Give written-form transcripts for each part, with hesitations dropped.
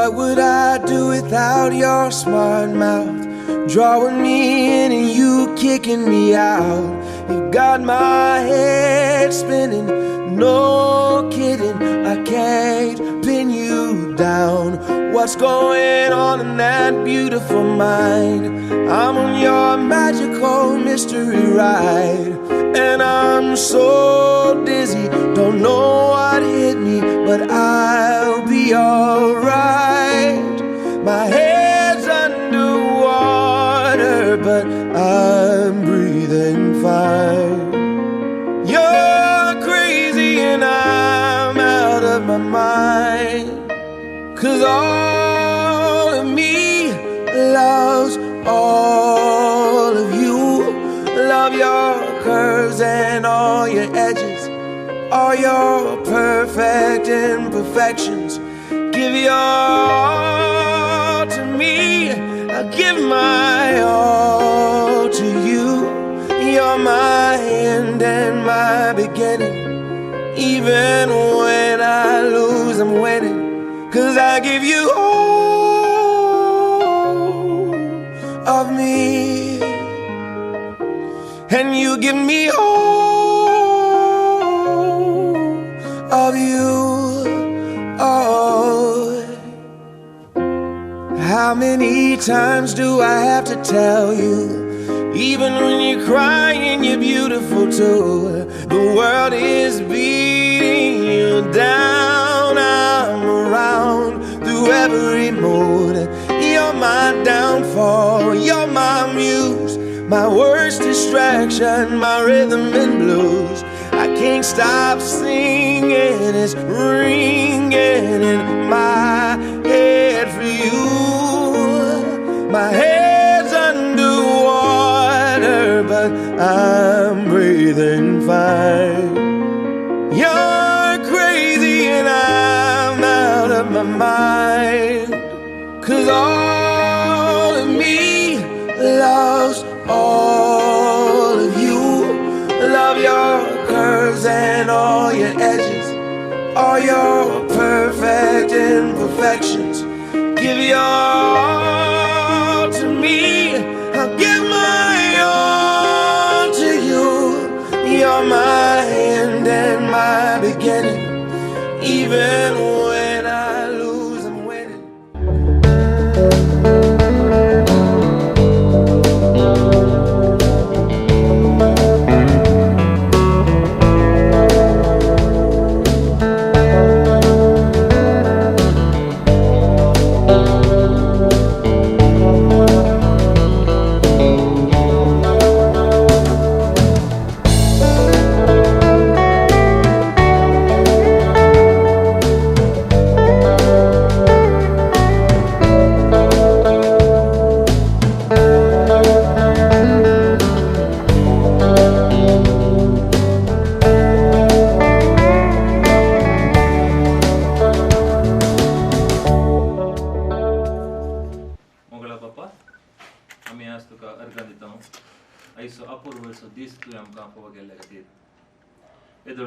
What would I do without your smart mouth? Drawing me in and you kicking me out. You got my head spinning, no kidding. I can't pin you down. What's going on in that beautiful mind? I'm on your magical mystery ride, and I'm so dizzy, don't know what hit me, but I'll be alright. My head's underwater, but I'm breathing fine. You're crazy and I'm out of my mind, 'cause all of me loves all of you. Love your curves and all your edges, all your perfect imperfections. Give your all to me, I'll give my all to you. You're my end and my beginning. Even when I lose, I'm winning, 'cause I give you all of me, and you give me all of you. Oh, how many times do I have to tell you? Even when you're crying, you're beautiful too. The world is beating you down. I'm around through every mood. You're my downfall, you're my muse, my worst distraction, my rhythm and blues. I can't stop singing, it's ringing in my head for you. My head's underwater, but I'm breathing fine. You're crazy and I'm out of my mind, 'cause all of me loves all of you. Love your curves and all your edges, all your perfect imperfections. Give your all to me, I'll give my all to you. You're my end and my beginning. Even when I lose, I'm winning.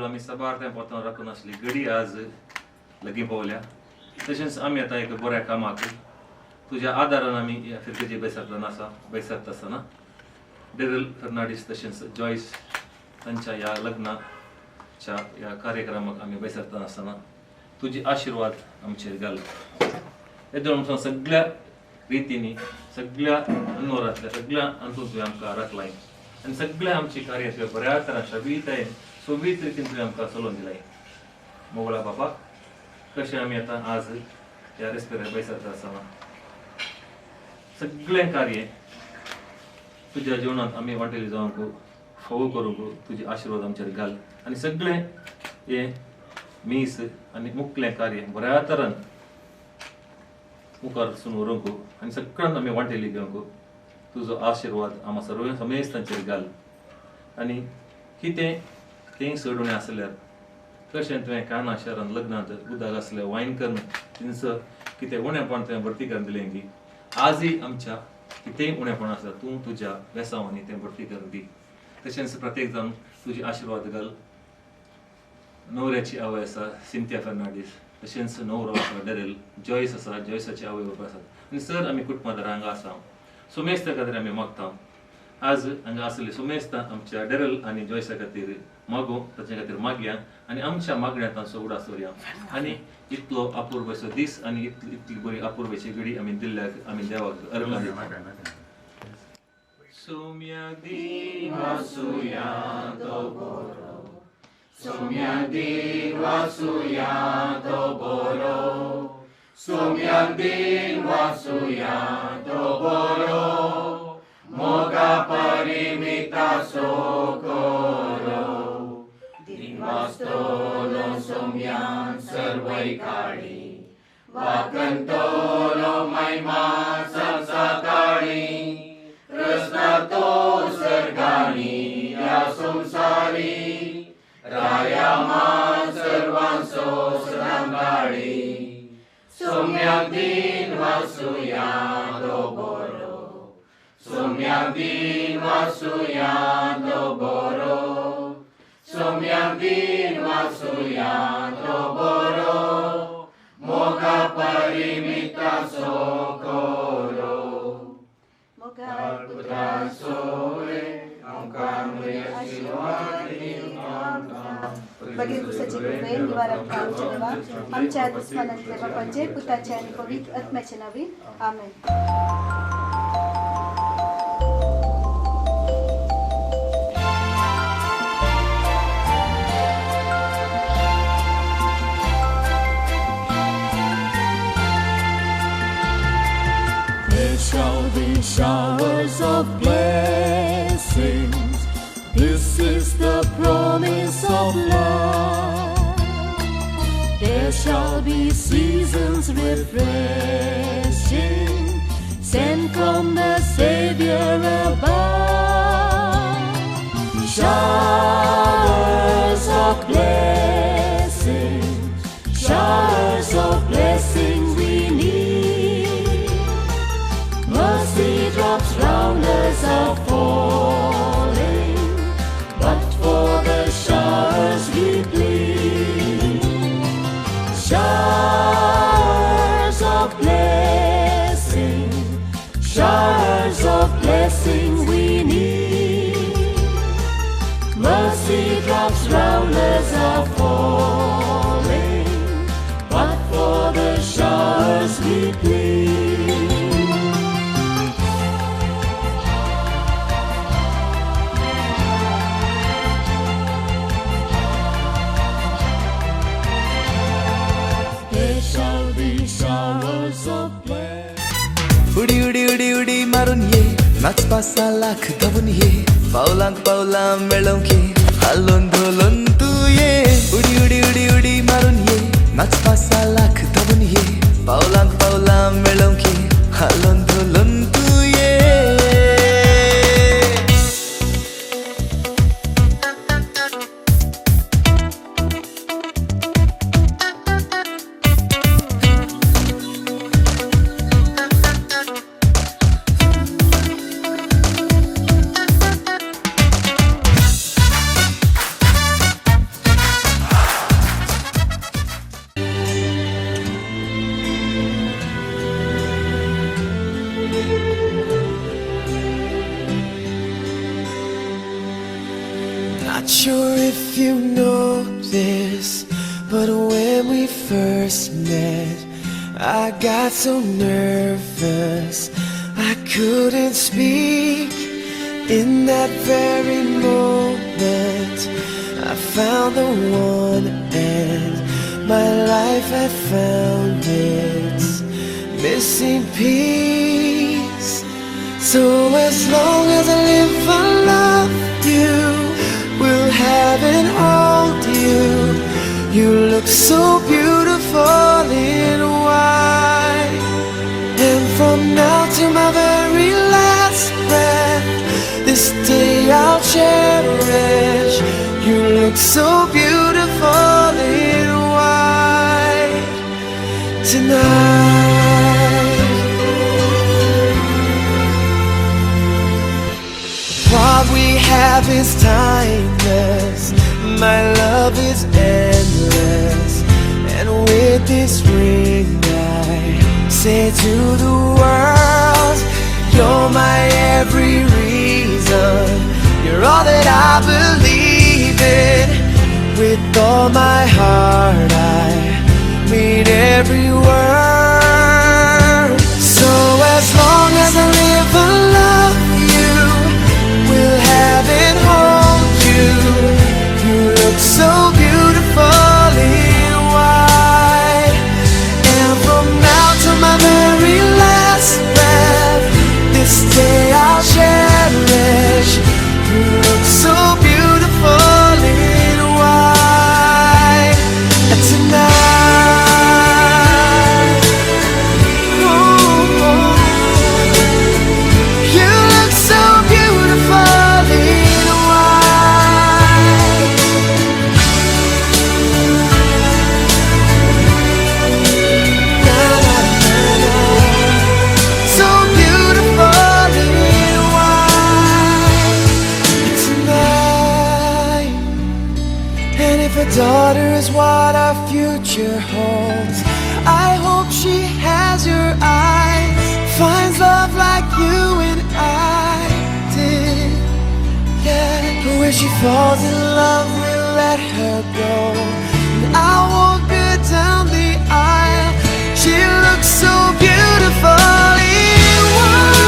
आम्ही सबारत्या पोतान राखून असली घडी आज लगी पावल्या. तशेंच आमी आतां एक बऱ्या कामाक तुज्या आदारान आमी ह्या फिरकेची बैसरतल्यान आसा. बैसरता आसतना डेरल फर्नांडीस तशेंच जॉयस तांच्या ह्या लग्नाच्या ह्या कार्यक्रमाक आमी बैसरतना आसतना तुजी आशिर्वाद आमचेर घाल. येदोळ आमकां सगळ्या रितींनी सगळ्या अनवरांतल्या सगळ्या हातूंत तुवें आमकां राखलाय आनी सगळ्या आमची कार्य तुवें बऱ्या तरान शाबीतायेन सोबीत रितीन तुवें आमकां चलोवन दिलाय. मोगळा बाबा, कशें आमी आतां आज ह्या रेस्पेरार बैसरता आसतना सगळें कार्य तुज्या जिवनांत आमी वांटेली जावंक फोव करूंक तुजी आशिर्वाद आमचेर घाल आनी सगळें हें मीस आनी मुखलें कार्य बऱ्या तरान मुखार वचून व्हरूंक आनी सगळ्यांत आमी वांटेली घेवंक तुजो आशिर्वाद आम्हा सर्व समेस्त तांचेर घाल. आनी कितें तें सोडून आसल्यार कशें तुवें काना शारान लग्नांत उदक आसलें वायन करून तिनस कितें उणेपण तुवें भरती करून दिलें की आजय आमच्या कितेंय उणेपण आसा तूं तुज्या वेसावांनी तें भरती करून दी. तशेंच प्रत्येक जाण तुजी आशिर्वाद घाल. न्हवऱ्याची आवय आसा सिंथिया फर्नांडीस, तशेंच न्हवरो आसा डेरेल, जॉयस आसा, जॉयसाचे आवय बापूय आसात आनी सर आमी कुटुंबादार हांगा आसा. सो मेस्ता खातीर आमी मागता आज हांगा आसले सो मेस्ता आमच्या डेरेल आनी जॉयसा खातीर मागो ताचे खातीर मागया आनी आमच्या मागण्या तांचो उडास दवरया आनी इतलो अपूर्वसो दीस आनी इतली बरी अपूर्वची घडी आमी दिल्ल्याक आमी देवाक अर्पण दिता. Sumya divasuya doboro, Sumya divasuya doboro, Sumya divasuya doboro, Moga parimita sokoro, Divastolo sumyan sarvaikari, Vakantolo maima samsakari, Krasnato sargani ya samsari, Rayaman sarvanso srangali, Sumyak din vasuya doboro, Sumyak din vasuya doboro, Sumyak din vasuya doboro, Moga parimita sokoro. Putra sole, angkang बघे दिवसाची कृपे निवारक आमचे देवा आमच्या दुश्मनांतल्या बापांचे पुताचे आणि पवित्र आत्म्याचे नावे आमेन. There shall be showers of blessings. This is the promise of love. There shall be seasons refreshing, sent from the Savior above. Showers of blessings, showers of blessings we need. Mercy drops round us are falling, but for the showers we plead. Showers of blessing, showers of blessing we need. Mercy drops round us are falling, but for the showers we plead. Showers of blessing. उडी उडी उडी उडी मारून ये, नाच 5-6 लाख धावून ये, पावलांक पावलां मेळोवंक ये, हालोन धोलोन तू ये. उडी उडी उडी उडी मारून ये, नाच 5-6 लाख धावून ये, पावलांक पावलां मेळोवंक ये, हालोन धोलोन तू ये. Not sure if you know this, but when we first met, I got so nervous I couldn't speak. In that very moment, I found the one, and my life had found its missing piece. So as long as I live, I love you, will have and hold you. You look so beautiful in white, and from now to my very last breath, this day I'll cherish. You look so beautiful in white tonight. What we have is timeless, my love is endless, and with this ring, I say to the world, you're my every reason. You're all that I believe in. With all my heart, I mean every word. So as long as I live, I love you. Will have and hold you. You look so beautiful in white. And from now to my very last breath, this day I'll cherish. You look so beautiful in white tonight. Ooh, you look so beautiful in white. Na, na, na, na. So beautiful in white tonight. And if a daughter is what our future holds, I hope she has your eyes, finds love like you and I did. Yeah, when she falls in love, we'll let her go. And I'll walk her down the aisle. She looks so beautiful in white.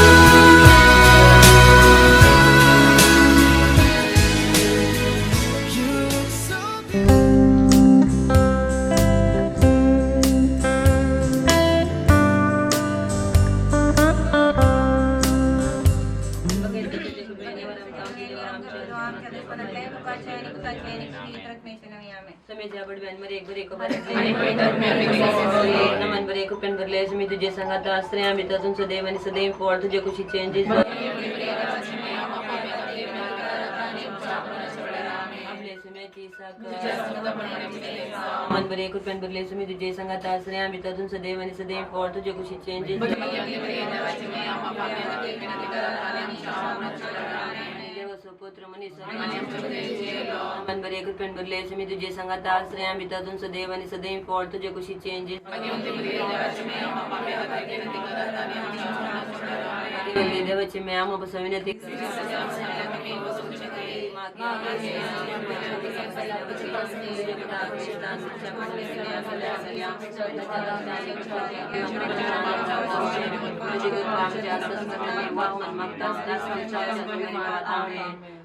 You look so नमन बरे coupon भरले मी तुझे संगात आश्रय आम्ही अजून सदैव आणि सदैव पोळ तुझे कुशी चेंजेस मन बरे कुपेन भरले मी तुझे संगात आश्रय आम्ही अजून सदैव आणि सदैव पोळ तुझे कुशी चेंजेस पुत्र मन बरे कुपेन भरले मी तुझे संगात आश्रय आम्ही अजून सदैव आणि सदैव पोळ तुझे कुशी चेंजेस देवाचे मी आम विनंती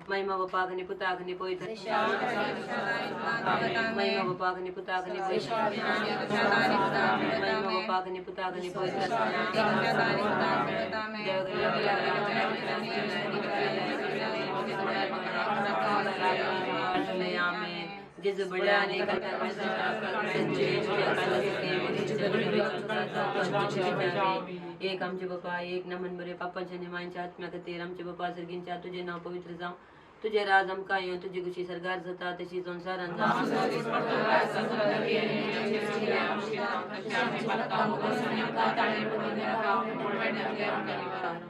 महिमा बापा अग्नि पुता अग्नि पवित्र महिमा बापा अग्नि पुता अग्नि पवित्र महिमा बापा अग्नि पुता अग्नि पवित्र जिस बड़ा एक आमचे बापा एक नमन बरे पापांच्या निमांच्या आत्म्या तेर आमचे बापा सर्गींच्या तुझे नाव पवित्र जाव तुझे राज आमकां येवन तुझी कुशी सरकार जाता तशी संवसारान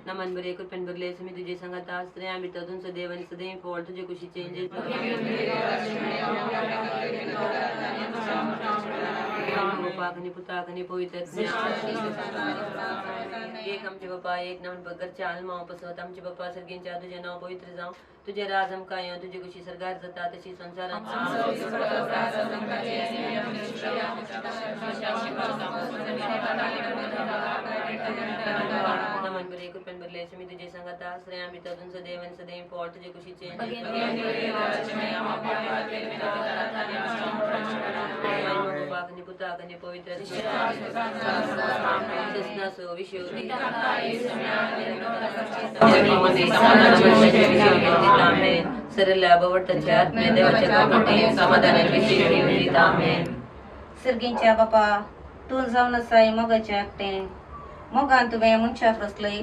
नमन बरे कुपेन भरले मी तुझे संगात आश्रय आम्ही अजून सदैव आणि सदैव पोळ तुझे कुशी चेंजेस बापा पुता पवित्र एक आमचे बापा एक नमन घरच्या आलमा पसवत आमचे बापा सर्गींच्या तुझे नाव पवित्र जाव तुझे राज आमकां येवन तुझी कुशी सरकार जाता तशी संवसारान नमन बरे कुपेन भरले मी तुझे संगात आश्रय आम्ही अजून सदैव आणि सदैव पोळ तुझे कुशी चेंजेस पुता पवित्र सरल भवटच्या आत्म्या देवाच्या समाधानाच्या सर्गींच्या बापा तू जाऊन साई मोगाच्या एकटे मोगान तुवें मनशाक रचलय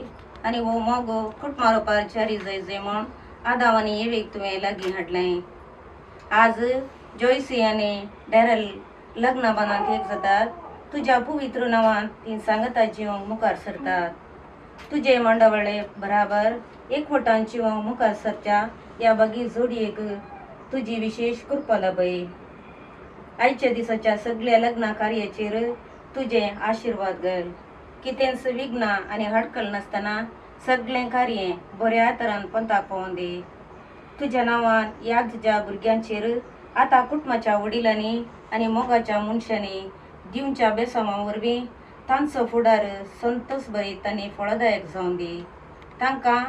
आनी वो मोगो फुट मारोपार चारी जाय म्हण आदावानी येवेक तुवें लागीं हाडलें आज जोयसी आनी डॅरल लग्न बांदाक एक जातात तुज्या पवित्र नांवान तीं सांगता जिवंक मुखार सरतात तुजे मंडवळे बराबर एकवटान जिवंक मुखार सरच्या या बागी जोडयेक तुजी विशेष कृपा लाभय आयच्या दिसाच्या सगळ्या लग्न कार्याचेर तुझे आशीर्वाद घाल. कितेंच विघ्न आणि हडकल नसताना सगळें कार्य बऱ्या तरान पंथा पावोवन दे. तुझ्या नांवान ह्या तुझ्या भुरग्यांचेर आतां कुटुंबाच्या वडिलांनी आनी मोगाच्या मनशांनी दिवच्या बेसामा वरवीं तांचो फुडार संतोष भरीत आनी फळदायक जावन दी. तांकां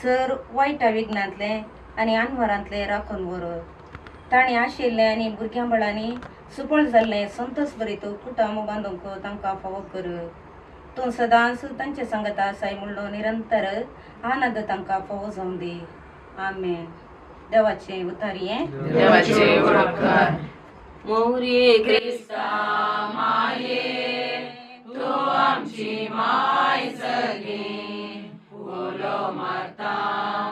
सर वायटा विघ्नांतले आनी आनवारांतले राखून व्हर. ताणें आशिल्लें आनी भुरग्यां बाळांनी सुपळ जाल्लें संतोष भरीत कुटुंब बांदूंक तांकां फावो कर. तूं सदांच तांचे सांगत आसाय म्हणलो निरंतर आनंद तांकां फावो जावन दी. आमेन. देवाचें उतारी मोरये क्रिस्ता माये तो आमची माय सगळी फुलो मारता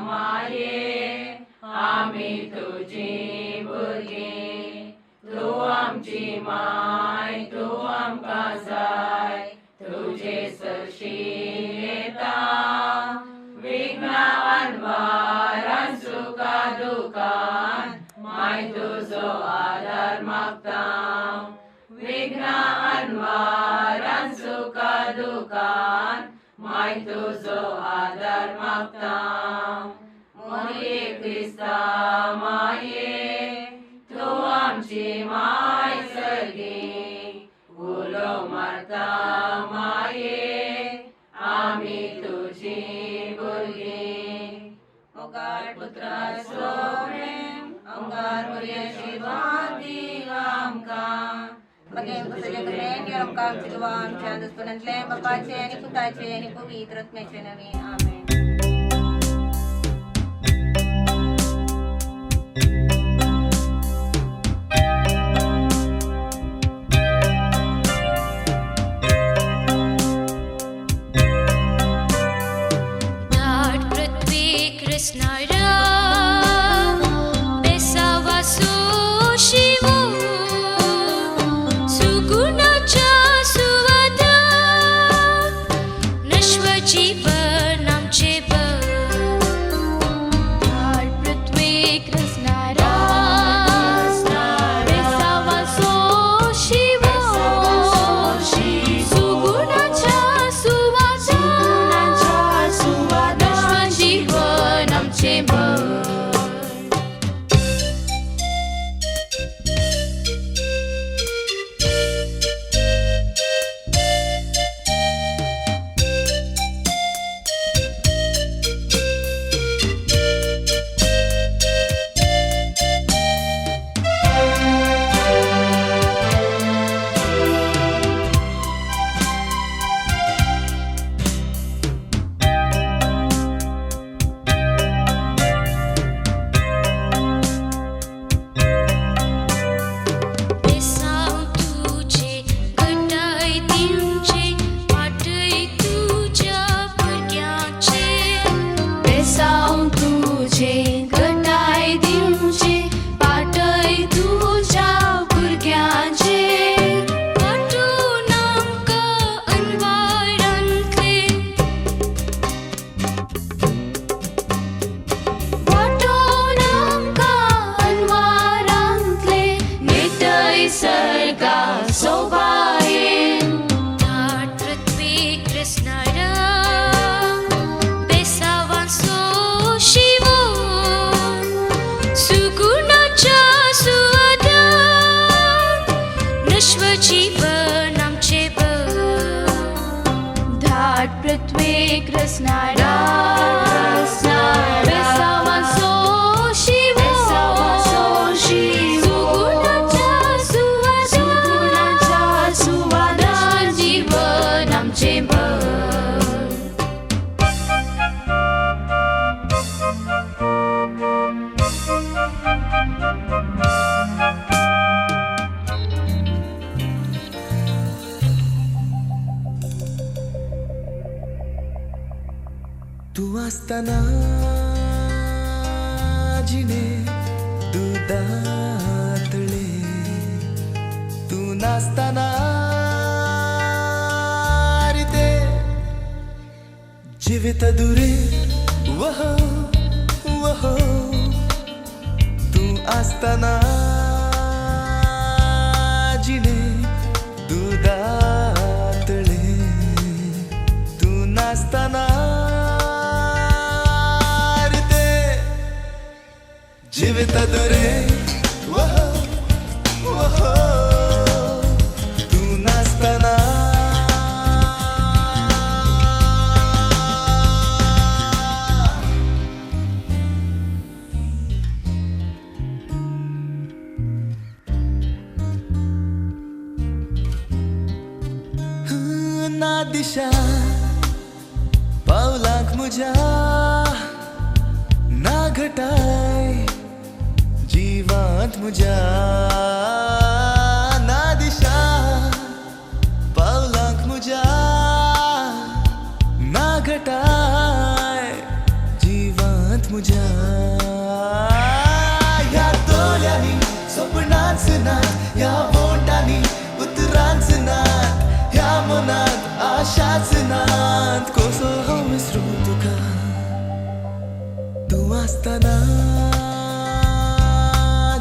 माये आमी तुजी भुरगीं. तू आमची माय तू आमकां जाय तुजे सरशी येता विघ्ना आनवारां सुखा दुखान माय तुजो आदार मागता. विघ्ना आनवारां सुखा दुखान माय तुजो आदार मागता. मोरये क्रिस्ता माये तू आमची माय सगळी फुलो मारता माये आमी तुजी भुरगीं. मोगाट पुत्राचो प्रेम आमकां बरी आशिर्वाद दी आमकां. मगें कसले प्रेम आमकां आमचे देवा आमच्या दसपणांतले बापाचे आनी पुताचे आनी पवित्र आत्म्याचे नांवान. आमेन. तू असताना जिने दुधातले, तू नसताना रिते जीवित दुरे वह वह, तू असताना ना दिशा पावलांक म्हज्या ना घटाय जिवांत म्हज्या ना दिशा पावलांक म्हज्या ना घटाय जिवांत म्हज्या ह्या दोळ्यांनी स्वप्नांच नात ह्या बोटांनी उतरांच नात ह्या मनात आशाच नात कसो हांव विसरूं तुका तूं आसतना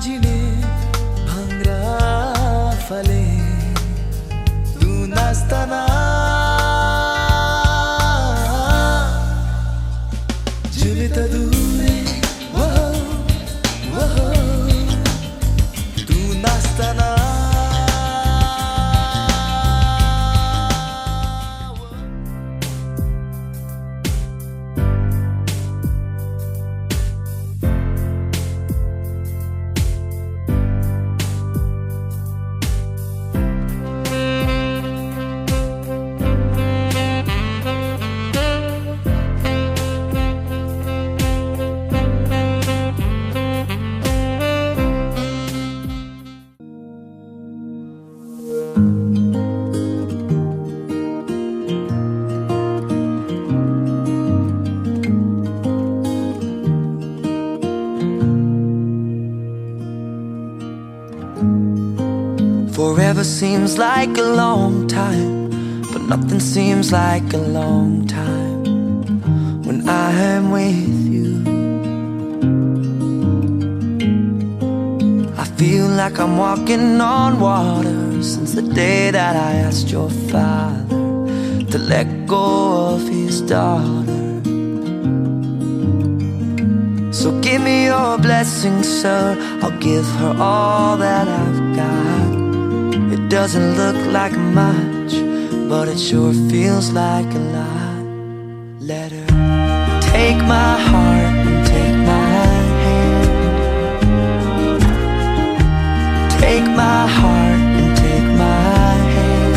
जिणे भांगरा फाले तूं नासतना जिवित दूरे तूं नासतना Forever seems like a long time, but nothing seems like a long time when I am with you. I feel like I'm walking on water since the day that I asked your father to let go of his daughter. So give me your blessing, sir, I'll give her all that I've got. It doesn't look like much, but it sure feels like a lot. Let her take my heart and take my hand. Take my heart and take my hand.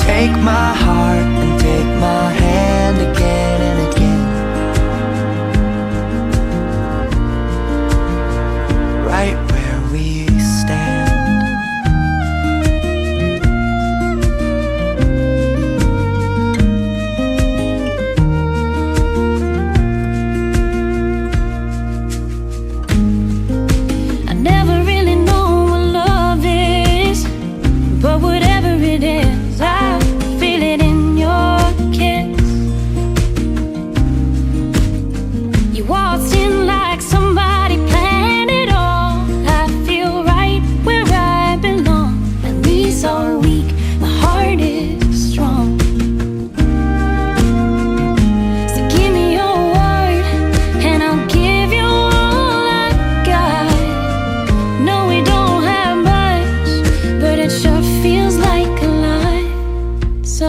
Take my heart and take my hand again and again. Right where we stand. I never really know what love is, but whatever it is, I feel it in your kiss. You waltzed in like somebody planned it all. I feel right where I belong. My knees are weak, my heart is strong. So give me your word, and I'll give you all I got. No, we don't have much, but it sure feels like a lot. So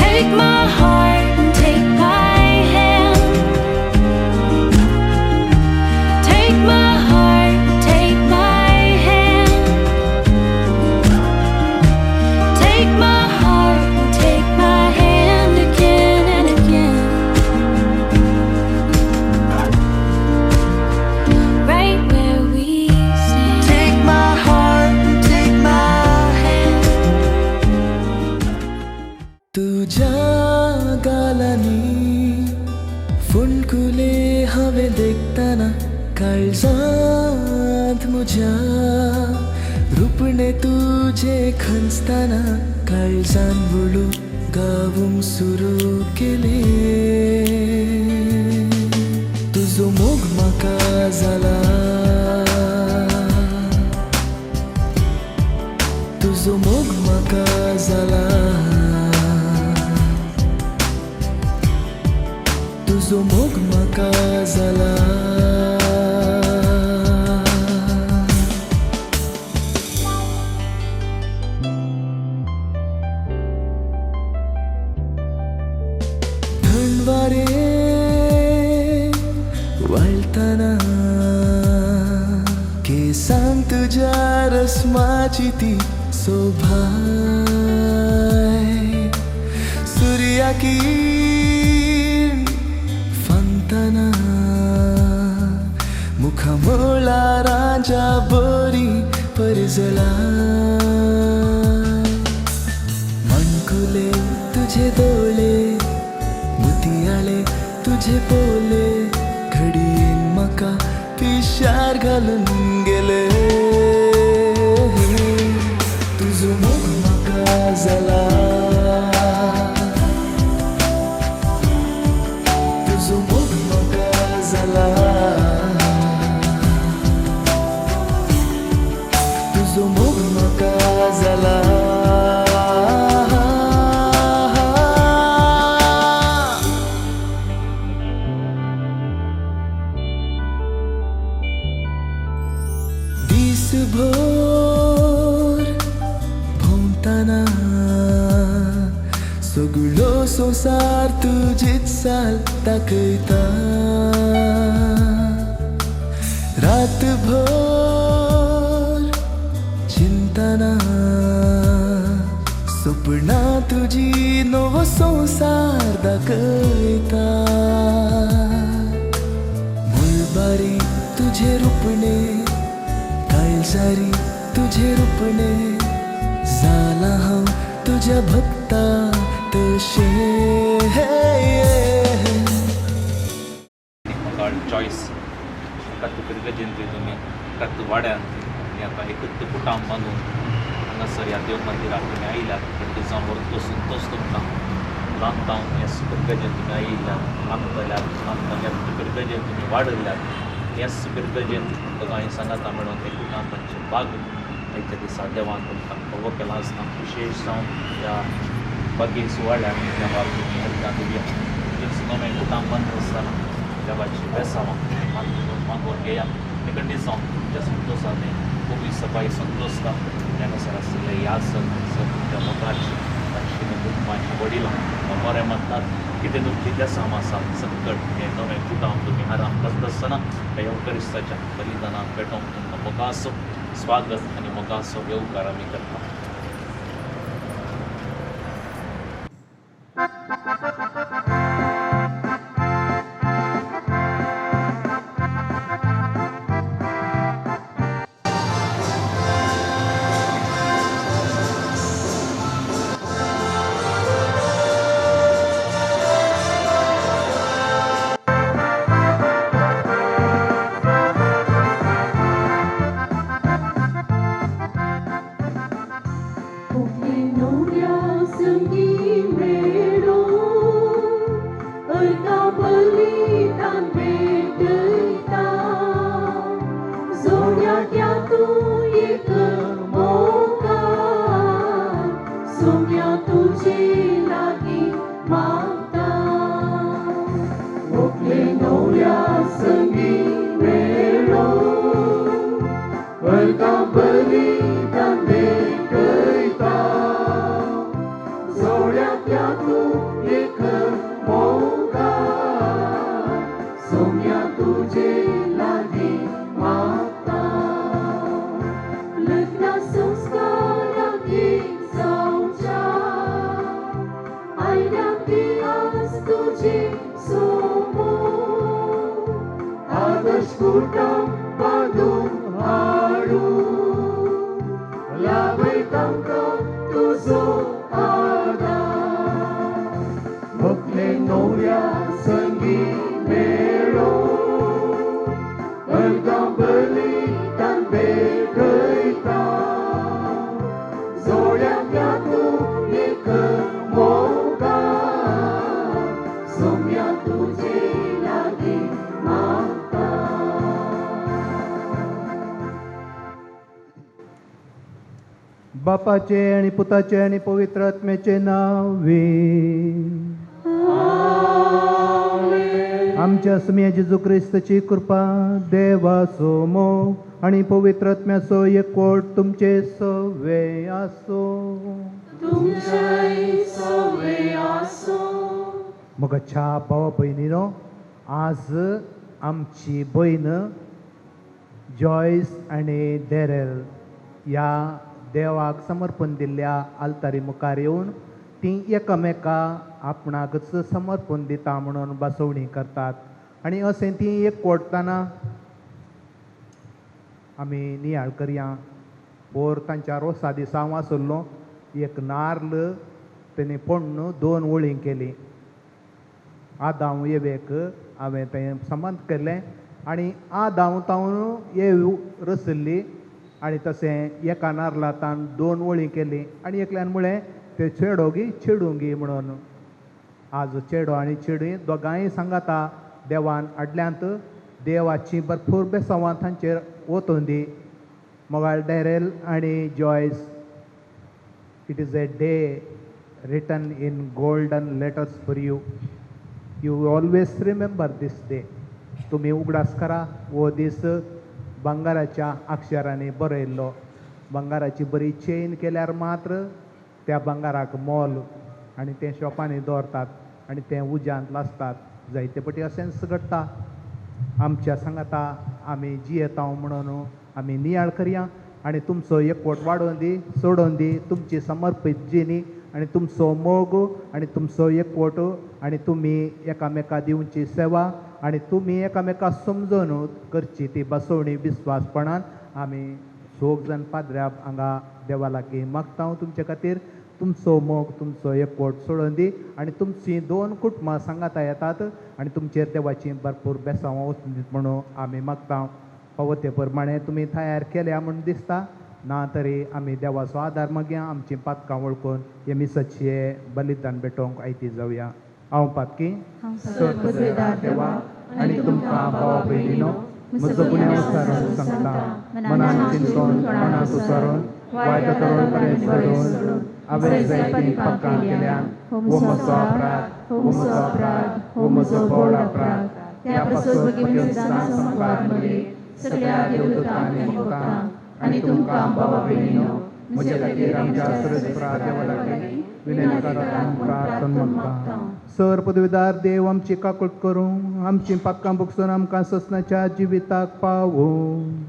take my heart and take my hand. Take my heart, take my hand. Take my heart, take my hand again and again. Right where we stand. Take my heart and take my hand. तुझ्या गालांनी फुंडकुले हांवें देखताना काळजांत म्हज्या रुपणे तुजे खंचताना काळजान वळू गावूंक सुरू केले तुजो मोग म्हाका जाला तुजो मोग म्हाका जाला तुजो मोग म्हाका जाला थंडवारे वाळताना केसांक तुज्या रस्माची ती सोभाय सूर्या की फंतना मुखामोळा राजा बोरी परजला मनकुले तुझे डोळे मुतियाळे तुझे बोले घडीन मका पिशार घालून गेले तुझो मोग म्हाका जाला तुझो मोग म्हाका जाला तुझो मोग म्हाका जाला दिसभर भोंवताना सगळो संसार तुजीच साल दाखयता रातभर चिंतना सपना तुजी नवो संसार दाखयता मुळबारी तुझे रूपणे काळजारी तुझे रूपणे जाला हांव तुझ्या भक्ता तशे चॉईस कत्त जयंती तुम्ही कत्त वाड्यान आणि आता एकत्र कुटाम बांधून हांगासर ह्या देव मंदिराक तुमी आयल्यात दिसां व्हरून बसून तोच तुमकां रांदतां हें सुपेरगजेन तुमी आयिल्ल्यात रांदतल्यात रांदतल्यात सुपेरगजेन तुमी वाडयल्यात हें सुपेरगजेन तुका हांवें सांगाता मेळून ते कुटांबांचे बाग आयच्या दिसा देवान तुमकां फोगो केला आसता विशेश जावन ह्या बागे सुवाळ्याक ह्या बाब तुमी हलका दिवया नवें कुटांबांत आसतना देवाची बेसांवां मागोवन घेया ते खंडीत जावन तुमच्या संतोषांनी खूब सफाई संतोषता त्यानुसार आसलेले ह्या सण तुमच्या मोगाची तांची कुटुंबाची वडिलां बरें म्हणटात कितें तुमची देसांव आसा संकट हें नवें कुटांब तुमी आराम करता आसतना ह्या क्रिस्ताच्या बलिदानाक पेटोवंक तुमकां मोगाचो स्वागत आनी मोगाचो येवकार आमी करता बापाचे आणि पुताचे आणि पवित्र आत्म्याचे नावे आमच्या स्मिया जेजू क्रिस्ताची कृपा देवाचो मोग आणि पवित्र आत्म्याचो एकवट तुमचे सवे आसो मोगाच्या भावा भयणीनो आज आमची भयण जॉयस आणि डेरेल ह्या देवाक समर्पण दिल्ल्या आल्तारी मुखार येवन ती एकामेका आपणाकच समर्पण दिता म्हणून बसवणी करतात. आनी अशें ती एकवटतना आमी नियाळ करया. पोर तांच्या रोसा दिसा वाचल्लो एक नार्ल तेणी पडून 2 वळी केली. आदांव येवेक हांवें तें समंत केलें आनी आदांव तावन येव रसल्ली आनी तशें एका नारलातान 2 वळी केली आनी एकल्यान म्हळें ते चेडोगी चेडूंगी म्हणून. आज चेडो आनी चेडूं दोगांय सांगाता देवान हाडल्यांत. देवाची भरपूर बेसांवां तांचेर वतून दी. मोगाळ डेरेल आनी Joyce, it is a day written in golden letters for you. You always remember this day. तुम्ही उगडास करा वो दीस बंगाराच्या अक्षरांनी बरयल्लो. बंगाराची बरी चेन केल्यार मात्र त्या बंगाराक मोल आनी तें शॉपांनी दवरतात आनी तें उज्यांत लासतात. जायते पटी अशेंच घडटा. आमच्या सांगाता आमी जियेता म्हणून आमी नियाळ करया आनी तुमचो एकवट वाडोवन दी, सोडोवन दी. तुमची समर्पीत जिणी आनी तुमचो मोग आनी तुमचो एकवट आनी तुमी एकामेका दिवची सेवा आनी तुमी एकामेका समजून करची ती बसवणी विस्वासपणान आमी सोग जाण पाद्र्या हांगा देवा लागीं मागता. तुमचे खातीर तुमचो मोग तुमचो एकवट सोडून दी आनी तुमची 2 कुटुंबां सांगाता येतात आनी तुमचेर देवाची भरपूर बेसांवां वचून दीत म्हणून आमी मागता. पवते प्रमाणे तुमी तयार केल्या म्हूण दिसता. ना तरी आमी देवाचो आदार मागया. आमची पातकां वळखून हे मिसाचे बलिदान भेटोवंक आयती जावया. हांव पातकी पदवेदार देवा आनी तुमकां भावा भयणीनो म्हजो गुन्यांव सांगता. मनान चिंतून तोंडांत उसारून वायट करून कडेन सोडून हांवें जायतीं पातकां केल्यान हो म्हजो अपराध, हो म्हजो व्हड अपराध. त्या पासून संवाद मरे सगळ्या देवदूतांनी मुखार आनी तुमकां भावा भयणीनो म्हजे खातीर आमच्या सर्वेस्परा देवा लागीं विनंती करता, प्रार्थना मागता. सर पदवीदार देव आमची काकूट करूं, आमची पातकां भोगसून आमकां ससनाच्या जिविताक पावूं.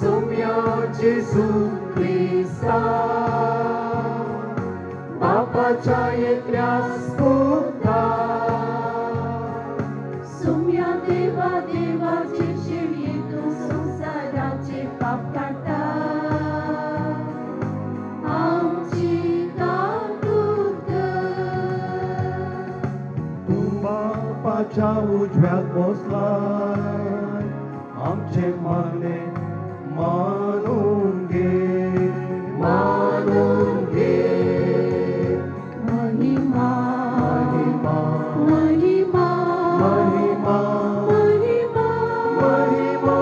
Sumya जेसू ख्रिस्ता बापाच्या एकल्या स्फोटा सुम्या देवा देवाचे शेळी तू संसाराचे पाप काटा आमची तरतूद कर. तू बापाच्या उजव्यात बसलाय आमचे मागणे मानून घे मानून घे. महिमा महिमा महिमा महिमा महिमा महिमा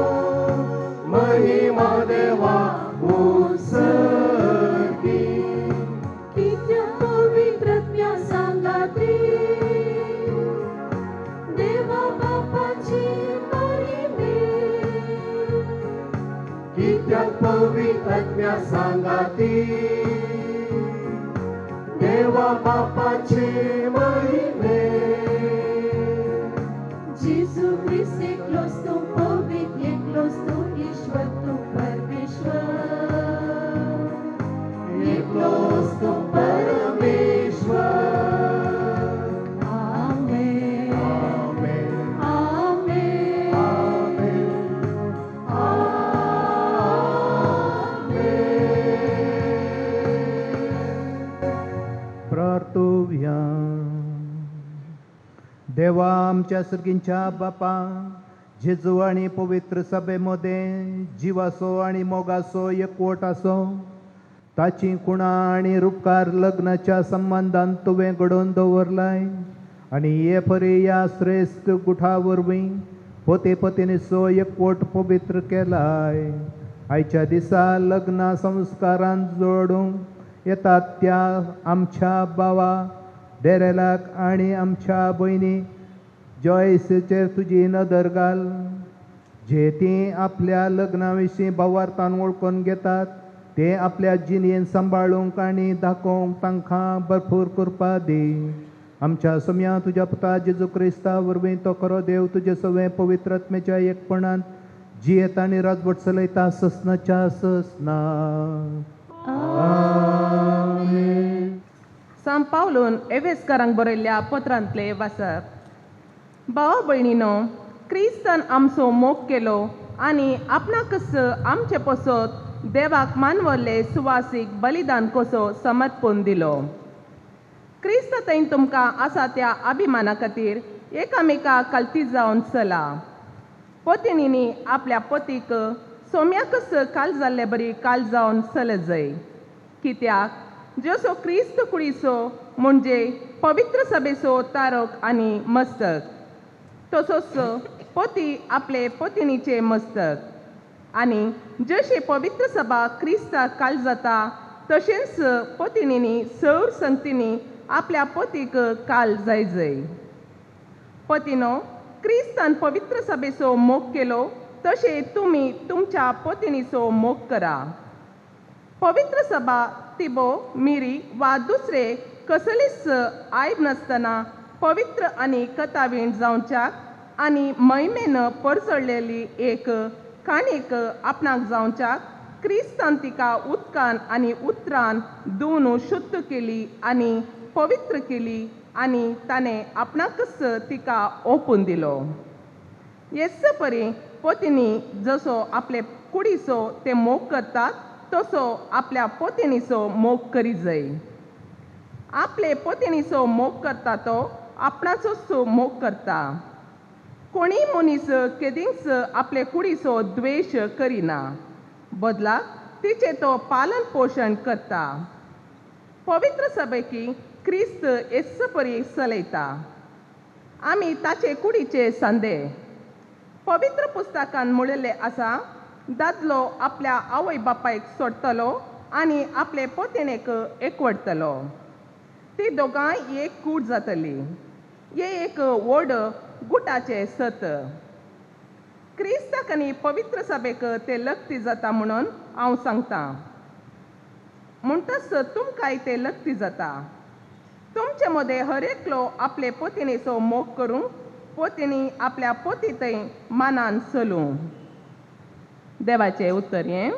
महिमा देवा उसळी. कित्या पवित्रत्म्या सांगाती देवा बापाची महिमे. कित्याक पवित्रत्म्या सांगाती देवा बापाचे महिमे. जेसू ख्रिस्त एकलोच तू पवित्र एकलोच तू ईश्वर तू परमेश्वर एकलोच तू परमेश्वर. आमेन आमेन आमेन प्रार्थूया. देवा आमच्या सर्गींच्या बापा जेजू आणि पवित्र सभेमध्ये जीवासो आणि मोगासो एकवट असो ताची खुणा आणि रूपकार लग्नाच्या संबंधान तुवें घडोवन दवरलाय आणि हे फरी या श्रेष्ठ गुठा वरवीं पोते पत्नीचो एकवट पवित्र केलाय. आयच्या दिसा लग्ना संस्कारांत जोडूंक येतात त्या आमच्या भावा डेरेलाक आणि आमच्या भयणी जॉयसीचेर तुजी नदर घाल जे ती आपल्या लग्ना विशीं भावार्थान वळखून घेतात ते आपल्या जिणेन सांबाळूंक आनी दाखोवंक तांकां भरपूर करपा दी. आमच्या सम्या तुज्या पुता जेजू क्रिस्ता वरवीं तो खरो देव तुजे सगळे पवित्र आत्म्याच्या एकपणांत जियेत आनी राजवट चलयता ससनाच्या ससना. आमेन. सांत पावलोन एफेसकारांक बरयल्ल्या पत्रांतले वाचप. भावा भयणीनो, क्रिस्तान आमचो मोग केलो आनी आपणाकच आमचे पसत देवाक मानवल्ले सुवासीक बलिदान कसो समर्पण दिलो. क्रिस्त थंय तुमकां आसा त्या अभिमाना खातीर एकामेका कालती जावन चला. पत्नींनी आपल्या पतीक सोम्याकच काल जाल्ले बरी काल जावन चल जाय. कित्याक जसो क्रिस्त कुडीचो म्हणजे पवित्र सभेचो तारक आनी मस्तक तसोच पती आपले पत्नीचे मस्तक. आनी जशी पवित्र सभा क्रिस्ताक काल जाता तशेंच पत्नींनी सौर संगतींनी आपल्या पतीक काल जाय. पतीनो, क्रिस्तान पवित्र सभेचो मोग केलो तशे तुमी तुमच्या पत्नीचो मोग करा. पवित्र सभा तिबो मिरी वा दुसरे कसलीच आयब नासतना पवित्र आनी कथावीण जावच्याक आनी महिमेन परचडलेली एक काणीक आपणाक जावच्याक क्रिस्तान तिका उदकान आनी उतरान धुवन शुद्ध केली आनी पवित्र केली आनी ताणें आपणाकच तिका ओपून दिलो. हेच परी पत्नी जसो आपले कुडीचो ते मोग करतात तसो आपल्या पत्नीचो मोग करी जाय. आपले पत्नीचो मोग करता तो आपणाचोच मोग करता. कोणी मनीस केदींच आपले कुडीचो द्वेश करिना, बदलाक तिचे तो पालन पोषण करता. पवित्र सभेकी क्रिस्त येस परी चलयता. आमी ताचे कुडीचे सांदे. पवित्र पुस्तकान म्हणिल्ले आसा, दादलो आपल्या आवय बापायक सोडटलो आनी आपले पत्नीक एकवटतलो. ती दोगांय एक कूड जातली. हे एक व्हड गुटाचे सत. क्रिस्ताक आनी पवित्र सभेक ते लक्ती जाता म्हणून हांव सांगता. म्हणटच तुमकांय ते लक्ती जाता. तुमचे मदें हर एकलो आपले पत्नीचो मोग करूंक, पत्नी आपल्या पती थंय मानान चलूं. देवाचें उत्तर हें.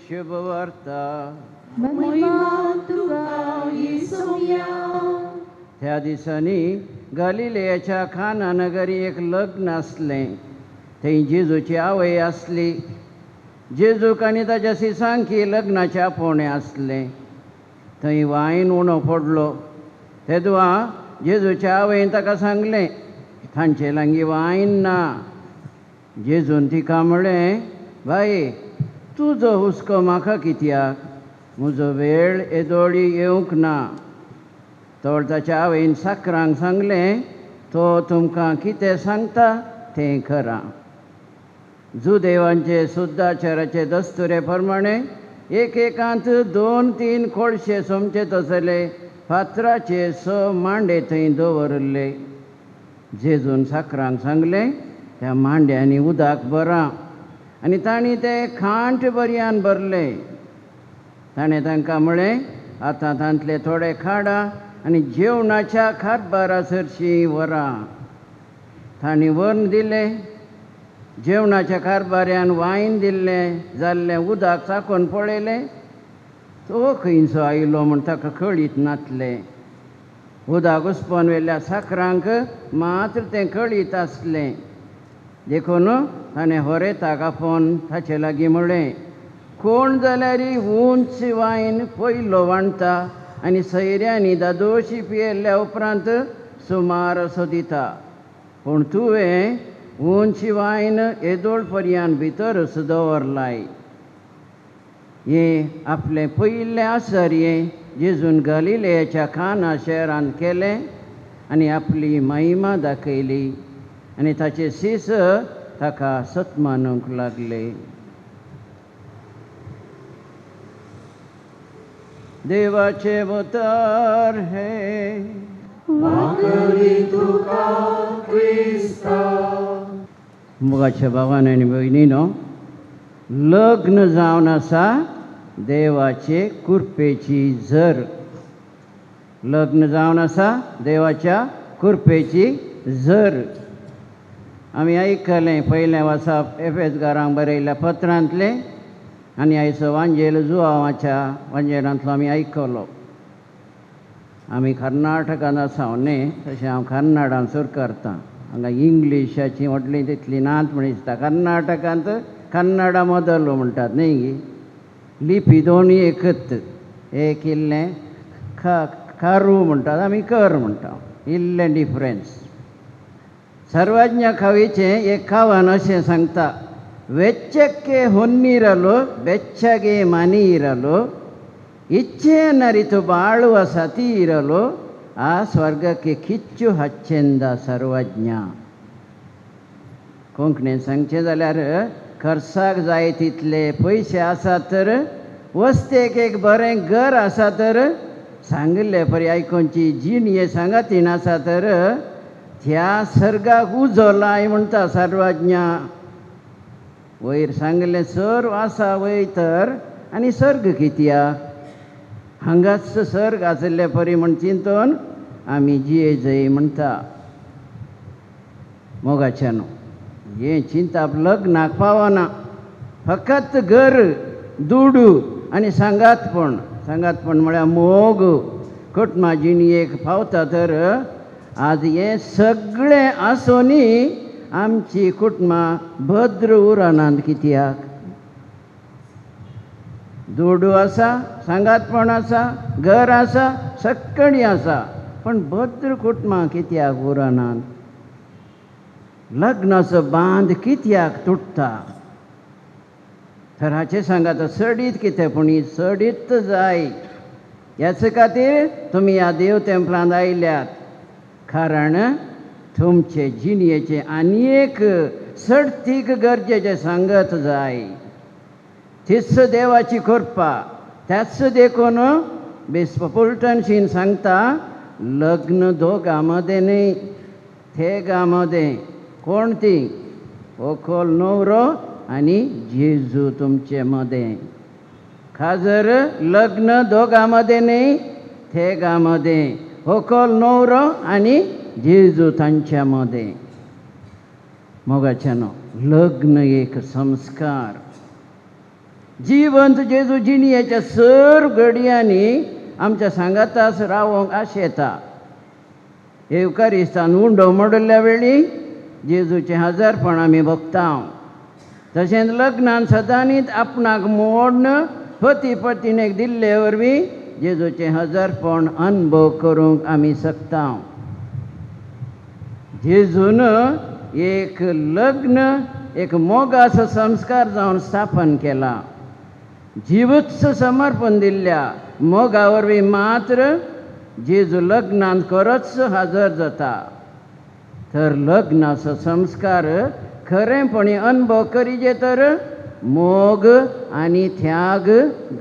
शुभ वार्ता त्या दिसांनी गलिलेयाच्या काना नगरी एक लग्न आसलें थंय जेजूची आवय आसली. जेजूक आनी ताच्या सिसांकी लग्नाचे आपोवणें आसलें. थंय वायन उणो पडलो. तेदुआ जेजूच्या आवयन ताका सांगलें तांचे लागीं वायन ना. जेजून तिका म्हणलें बाये तुजो हुस्को म्हाका कित्याक? म्हजो वेळ येदोळी येवंक ना. तर ताच्या आवयन साकरांक सांगलें तो तुमकां कितें सांगता तें खरां. जुदेवांचे सुद्दाचाराचे दस्तुरे प्रमाणे एकेकांत 2-3 कोळशे सोमचे तसले फातराचे 6 मांडे थंय दवरले. जेजून साकरांक सांगलें त्या मांड्यांनी उदक भरां आनी तांणी ते खांट बरयान भरले. ताणें तांकां म्हळें, हातांतले थोडे काडा आनी जेवणाच्या खारबारासरशीं व्हरां. तांणी व्हरून दिलें. जेवणाच्या कारबाऱ्यान वायन दिल्लें जाल्लें उदक चाखून पळयलें. तो खंयचो आयलो म्हूण ताका कळीत नासलें. उदक उसपोन व्हेल्ल्या साकरांक मात्र तें कळीत आसलें. देखून ताणें होरेताक आपोवन ताचे लागीं म्हळें, कोण जाल्यार उंच वायन पयलो वांडटा आनी सयऱ्यांनी दादोशी पियेल्ल्या उपरांत सुमार असो दिता. पूण तुवें उंच वायन येदोळ पर्यान भितरच दवरलाय. हें आपलें पयलें आसर्यें जेजून गलिलेयाच्या काना शहरांत केलें आनी आपली महिमा दाखयली आनी ताचे सीस ताका सतमानूंक लागले. देवाचे अवतार हे मुगाच्या भावान आनी भयणीनो, लग्न जावन आसा देवाचे कुरपेची झर. लग्न जावन आसा देवाच्या कुरपेची झर. आमी आयकलें पयलें वचप एफेसकारांक बरयल्ल्या पत्रांतलें आनी आयचो वांजेल जुआवाच्या वांजेलांतलो आमी आयकलो. आमी कर्नाटकांत आसा न्ही, तशें हांव कन्नडांतसूर करतां. हांगा इंग्लिशाची व्हडली तितली नात म्हण दिसता. कर्नाटकांत कन्नडा मोदलो म्हणटात न्ही, लिपी दोनी एकच. एक इल्लें कारू म्हणटात, आमी कर म्हणटा, इल्लें डिफरन्स. सर्वज्ञ कवीचें एक कवन अशें सांगता, वेच्चಕ್ಕೆ ಹೊನ್ನಿರಲು ಬೆಚ್ಚಗೆ ಮನಿ ಇರಲು ಇಚ್ಛೆಯನ್ನರಿತು ಬಾಳುವ ಸತಿ ಇರಲು ಆ ಸ್ವರ್ಗಕ್ಕೆ ಕಿಚ್ಚು ಹಚ್ಚೆಂದ सर्वज्ञ. कोंकणीन सांगचें जाल्यार खर्चाक जाय तितले पयशे आसा तर, वस्तेक एक बरें घर आसा तर, सांगिल्ले परी आयकोनची जिणये सांगातीन आसा तर, त्या सर्गाक उजो लाय म्हणटा सर्वज्ञ. वयर सांगलें सर्व आसा वय तर, आनी सर्ग कित्याक? हांगाच सर्ग आसले परी म्हण चिंतून आमी जियेजय म्हणटा. मोगाच्यानो, हें चिंताप लग्नाक पावना. फकत घर, दुडू आनी सांगातपण. सांगातपण म्हळ्यार मोग कुटुंबा जिणयेक पावता तर, आज हें सगळें आसोनी आमची कुटुंबां भद्र उरनात कित्याक? दुडू आसा, सांगातपण आसा, घर आसा, सक्कणी आसा, पण भद्र कुटुंबां कित्याक उरनात? लग्नाचो बांद कित्याक तुटता? तर हाचे सांगात सडीत कितें, पूण ही सडीत जाय. ह्याच खातीर तुमी ह्या देव तेंपलांत आयल्यात. कारण तुमचे जिणयेचे आनी एक सडतीक गरजेचे सांगत जाय. तीच देवाची कृपा. त्याच देखून बिस्पपुलटनशीन सांगता, लग्न दोगां मदें न्ही, तेगां मदें. कोण ती? व्हंकल न्हवरो आनी जेजू तुमचे मदें. खाजर लग्न दोगां मदें न्ही, तेगां मदें. व्हंकल न्हवरो आनी जेजू तांच्या मदें. मोगाच्यानो, लग्न एक संस्कार. जिवंत जेजू जिणयेच्या सर्व घडयांनी आमच्या सांगातास रावोंक आशेता. एवकारिस्तान उंडो मोडल्या वेळी जेजूचें हजरपण आमी भोगता. तशेंच लग्नान सदांच आपणाक मोडन पती पत्नीक दिल्ले वरवीं जेजूचें हजरपण अनुभव करूंक आमी शकता. जेजून एक लग्न एक मोगाचो संस्कार जावन स्थापन केला. जिवूच समर्पण दिल्ल्या मोगा वरवीं मात्र जेजू लग्नांत खरोच हजर जाता. तर लग्नाचो संस्कार खरेंपणी अनुभव करीचे तर मोग आनी त्याग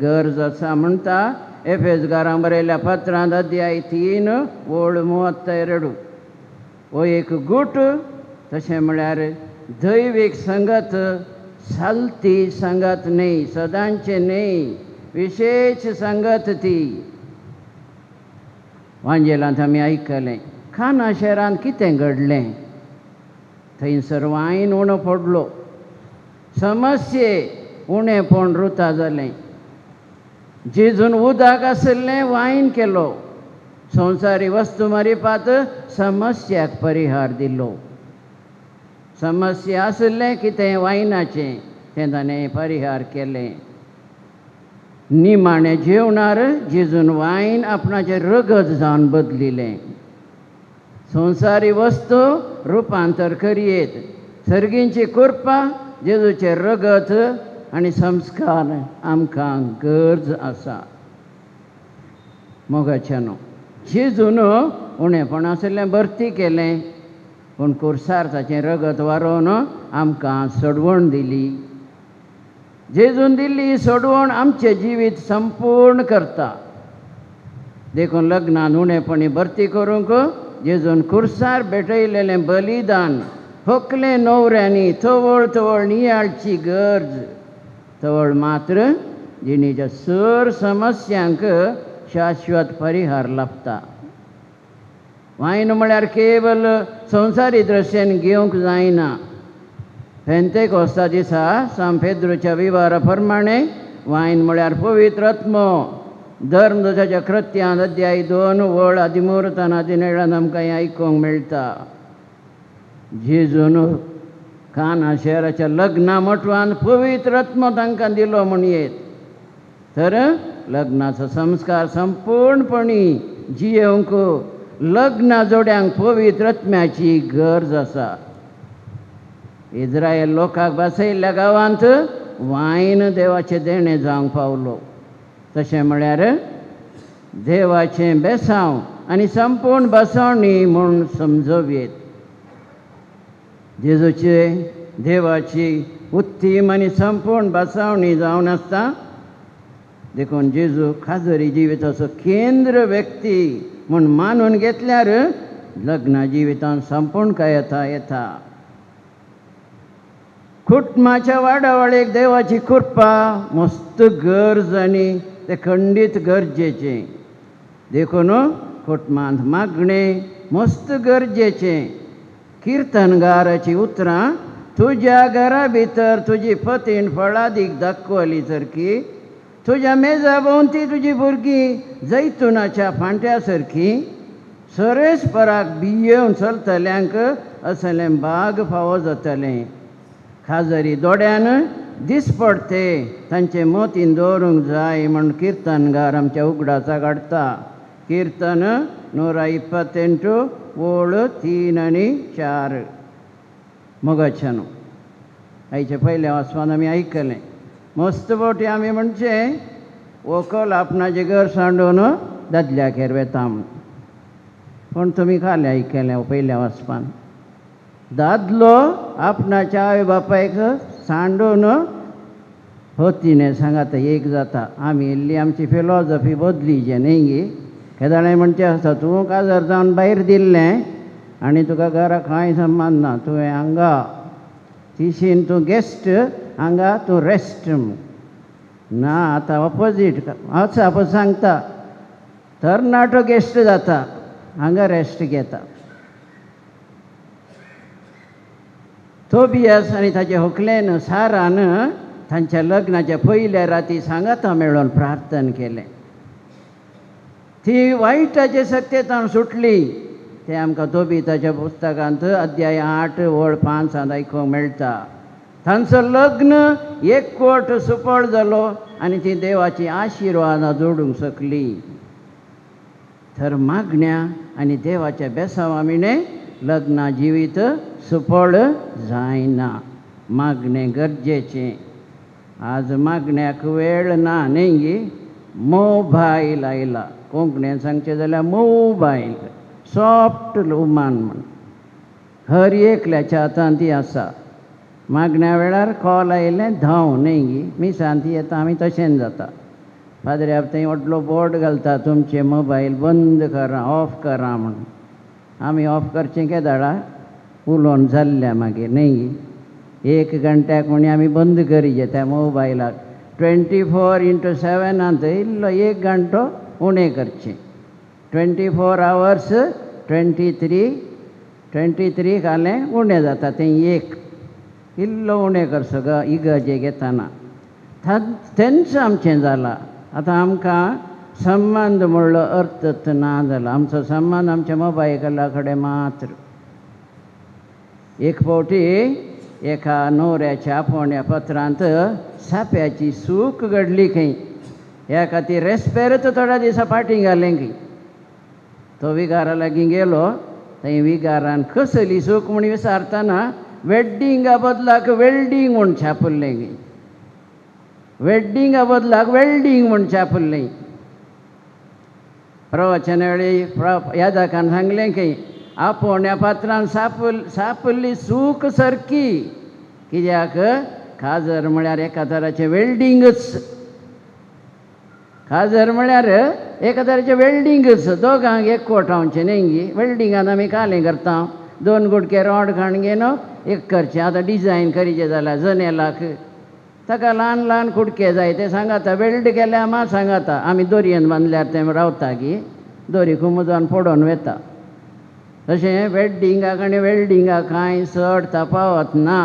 गरज आसा म्हणटा एफेसकारांक बरयल्ल्या पत्रांत अध्याय 3 ओळ 32 हो एक गूट तशें म्हळ्यार दैवीक संगत सालती संगत न्ही, सदांचे न्ही, विशेष संगत ती. वांजेलांत आमी आयकलें खाना शहरांत कितें घडलें. थंयसर वायन उणो पडलो, समस्ये उणेपण रुता जालें. जेजून उदक आसलें वायन केलो. संवसारी वस्तू मारिपात समस्याक परिहार दिलो. समस्या आसलें कितें वायनाचें तें ताणें परिहार केलें. निमाणें जेवणार जेजून वायन आपणाचें रगत जावन बदलिलें. संवसारी वस्तू रुपांतर करयेत, सर्गींची कृपा जेजूचें रगत आनी संस्कार आमकां गरज आसा. मोगाच्यानो जेजून उणेपण आसलें भरती केलें, पूण कुर्सार ताचें रगत व्हारोवन आमकां सोडवण दिली. जेजून दिल्ली सोडवण आमचें जिवीत संपूर्ण करता. देखून लग्नान उणेपणी भरती करूंक जेजून कुर्सार भेटयलेलें बलिदान होकले न्हवऱ्यांनी तवळ तवळ नियाळची गरज. तवळ मात्र जिणेच्या सर समस्यांक शाश्वत परिहार लाभता. वायन म्हळ्यार केवल संवसारी दृश्यान घेवंक जायना. पेंतेकोस्ता दिसा सान पेद्रूच्या विवारा प्रमाणे वायन म्हळ्यार पवित्र आत्मो. धर्मदूताच्या कृत्यांत अध्याय 2 ओळ 13-17 आमकां हें आयकूंक मेळटा. जेजून काना शहराच्या लग्ना मटवान पवित्र आत्मो तांकां दिलो म्हणयेत. तर लग्नाचो संस्कार संपूर्णपणी जियेवंक लग्ना जोड्यांक पवित्र आत्म्याची गरज आसा. इस्रायल लोकांक बसयल्ल्या गांवांत वायन देवाचें देणें जावंक पावलो. तशें म्हळ्यार देवाचें बेसांव आनी संपूर्ण बसवणी म्हूण समजोवयेत. जेजूचे देवाची उत्तीम आनी संपूर्ण बसवणी जावन आसता. देखून जेजू खाजरी जिविताचो केंद्र व्यक्ती म्हूण मानून घेतल्यार लग्ना जिवितांत संपूर्णकायता येता. कुटुंबाच्या वाडावळेक देवाची कृपा मस्त गरज आनी तें खंडीत गरजेचें. देखून कुटुंबांत मागणें मस्त गरजेचें. किर्तनगाराची उतरां तुज्या घरा भितर तुजी पतीन फळादीक दाखवली सारकी, तुज्या मेजा भोंवती तुजी भुरगीं जैतुनाच्या फांट्या सारकी, सरेस्पराक बियेवन चलतल्यांक असलें बाग फावो जातलें. खाजरी दोड्यान दिसपडते तांचे मोतीन दवरूंक जाय म्हूण किर्तनगार आमच्या उगडाचा काडटा. किर्तन 128 ओळ 3 आनी 4. मोगाच्यानो आयच्या पयल्या वाचपान आमी आयकलें मस्त बोटी आमी म्हणचे व्हंकल आपणाचें घर सांडून दादल्यागेर वेता म्हूण. पूण तुमी खालें आयकलें पयल्या वाचपान दादलो आपणाच्या आवय बापायक सांडून होतीने सांगात एक जाता. आमी इल्ली आमची फिलॉसॉफी बदलीचे न्ही गे. केदाळे म्हणचे आसता तूं काजार जावन भायर दिल्लें आनी तुका घरा कांय संबंद ना, तुवें हांगा तिशीन तूं गेस्ट, हांगा तूं रेस्ट ना. आतां ऑपोजीट वचा पळय सांगता तरणाटो गेस्ट जाता, हांगा रेस्ट घेता. तोबियास आनी ताचे व्हंकलेन सारान तांच्या लग्नाच्या पयल्या राती सांगाता मेळोन प्रार्थना केलें. ती वायटाचे सत्तेतान सुटली. तें आमकां तोबिताच्या पुस्तकांत अध्याय 8 ओळ 5 आयकूंक मेळटा. तांचो लग्न एकवट सुपळ जालो आनी ती देवाची आशिर्वादां जोडूंक शकली. तर मागण्या आनी देवाच्या बेसांवा मिणे लग्ना जिवीत सुपळ जायना. मागणें गरजेचें. आज मागण्याक वेळ ना न्ही गे. मोबायल आयला. कोंकणीन सांगचें जाल्यार मोबायल सॉफ्ट वुमन म्हण हर एकल्याच्या हातांत ती आसा. मागण्या वेळार कॉल आयलें धांव न्ही गे. मिसांत ती येता आमी तशेंच जाता. फादर थंय व्हडलो बोर्ड घालता तुमचे मोबायल बंद करा ऑफ करा म्हणून आमी ऑफ करचें केदाळा उलोवन जाल्ल्या मागीर न्ही 1 घंट्याक म्हणी आमी बंद करीचे त्या मोबायलाक 24/7 इल्लो 1 घंटो उणें करचें 24 hours 23 जालें उणें जाता तें 1 इल्लो उणें करचो इगर्जेक येताना तेंच आमचें जालां आतां आमकां संबंद म्हणलो अर्थच ना जालो आमचो संबंद आमच्या मोबायला कडेन मात्र एक फावटी एका न्हवऱ्याच्या आपोवण्या पत्रांत साप्याची सूक घडली खंय ह्या खातीर रेस्पेरच थोड्या दिसा फाटीं घालें खंय तो विगारा लागीं गेलो थंय विगारान कसली सूक म्हूण विचारतना वेड्डिंगा बदलाक वेल्डिंग म्हूण छापल्लें खंय वेड्डिंगा बदलाक वेल्डिंग म्हूण छापल्लें प्रवचना वेळी यादकान सांगलें खंय आपोवण्या पात्रान सापल्ली सूक सारकी कित्याक काजर म्हळ्यार एका तराचें वेल्डिंगच काजर म्हळ्यार एका तराचें वेल्डिंगच दोगांक एकवट रावचें न्ही वेल्डिंगान आमी कालें करता 2 गुडके रॉड काडून न्हू एक करचें आतां डिजायन करीचें जाल्यार जनेलाक ताका ल्हान ल्हान कुडके जाय ते सांगाता वेल्ड केल्या मात सांगाता आमी दोरयेन बांदल्यार तें रावता की दोरी कुमुजोन फोडोन वेता तशें वेड्डिंगाक आनी वेल्डिंगाक कांय चड तफावत ना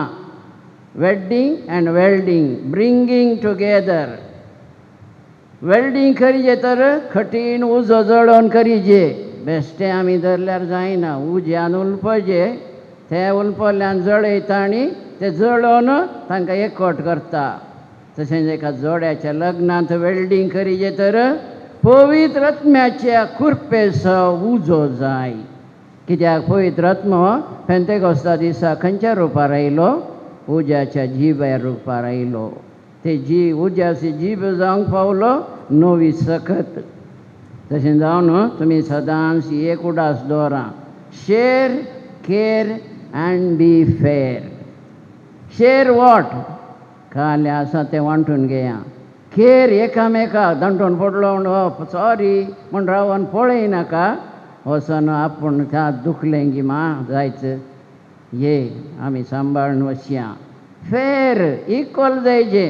वेड्डिंग end welding bringing together welding करीचे तर कठीण उजो जळोवन करीचे बेश्टें आमी धरल्यार जायना उज्यान उलपजे ते उलपल्ल्यान जळयता आनी ते जळोवन तांकां एकवट करता तशेंच एका जोड्याच्या लग्नांत वेल्डिंग करीचे तर पवित्र आत्म्याच्या कुरपेचो उजो जाय कित्याक पवित्र आत्मो पेंतेकोस्ता दिसा खंयच्या रुपार आयलो उज्याच्या जिब्यार रुपार आयलो ते उज्याची जीब जावंक पावलो नवी सकत तशें जावन तुमी सदांच एक उडास दवरा शेर केर एंड बी फेर शेर वॉट काले आसा तें वांटून घेया केर एकामेकाक दांटून पडलो म्हण सॉरी म्हण रावन पळयनाका वचोन आपूण त्या दुखलें गी मा जायचं ये आमी सांबाळून वचया फेर इक्वल जायचे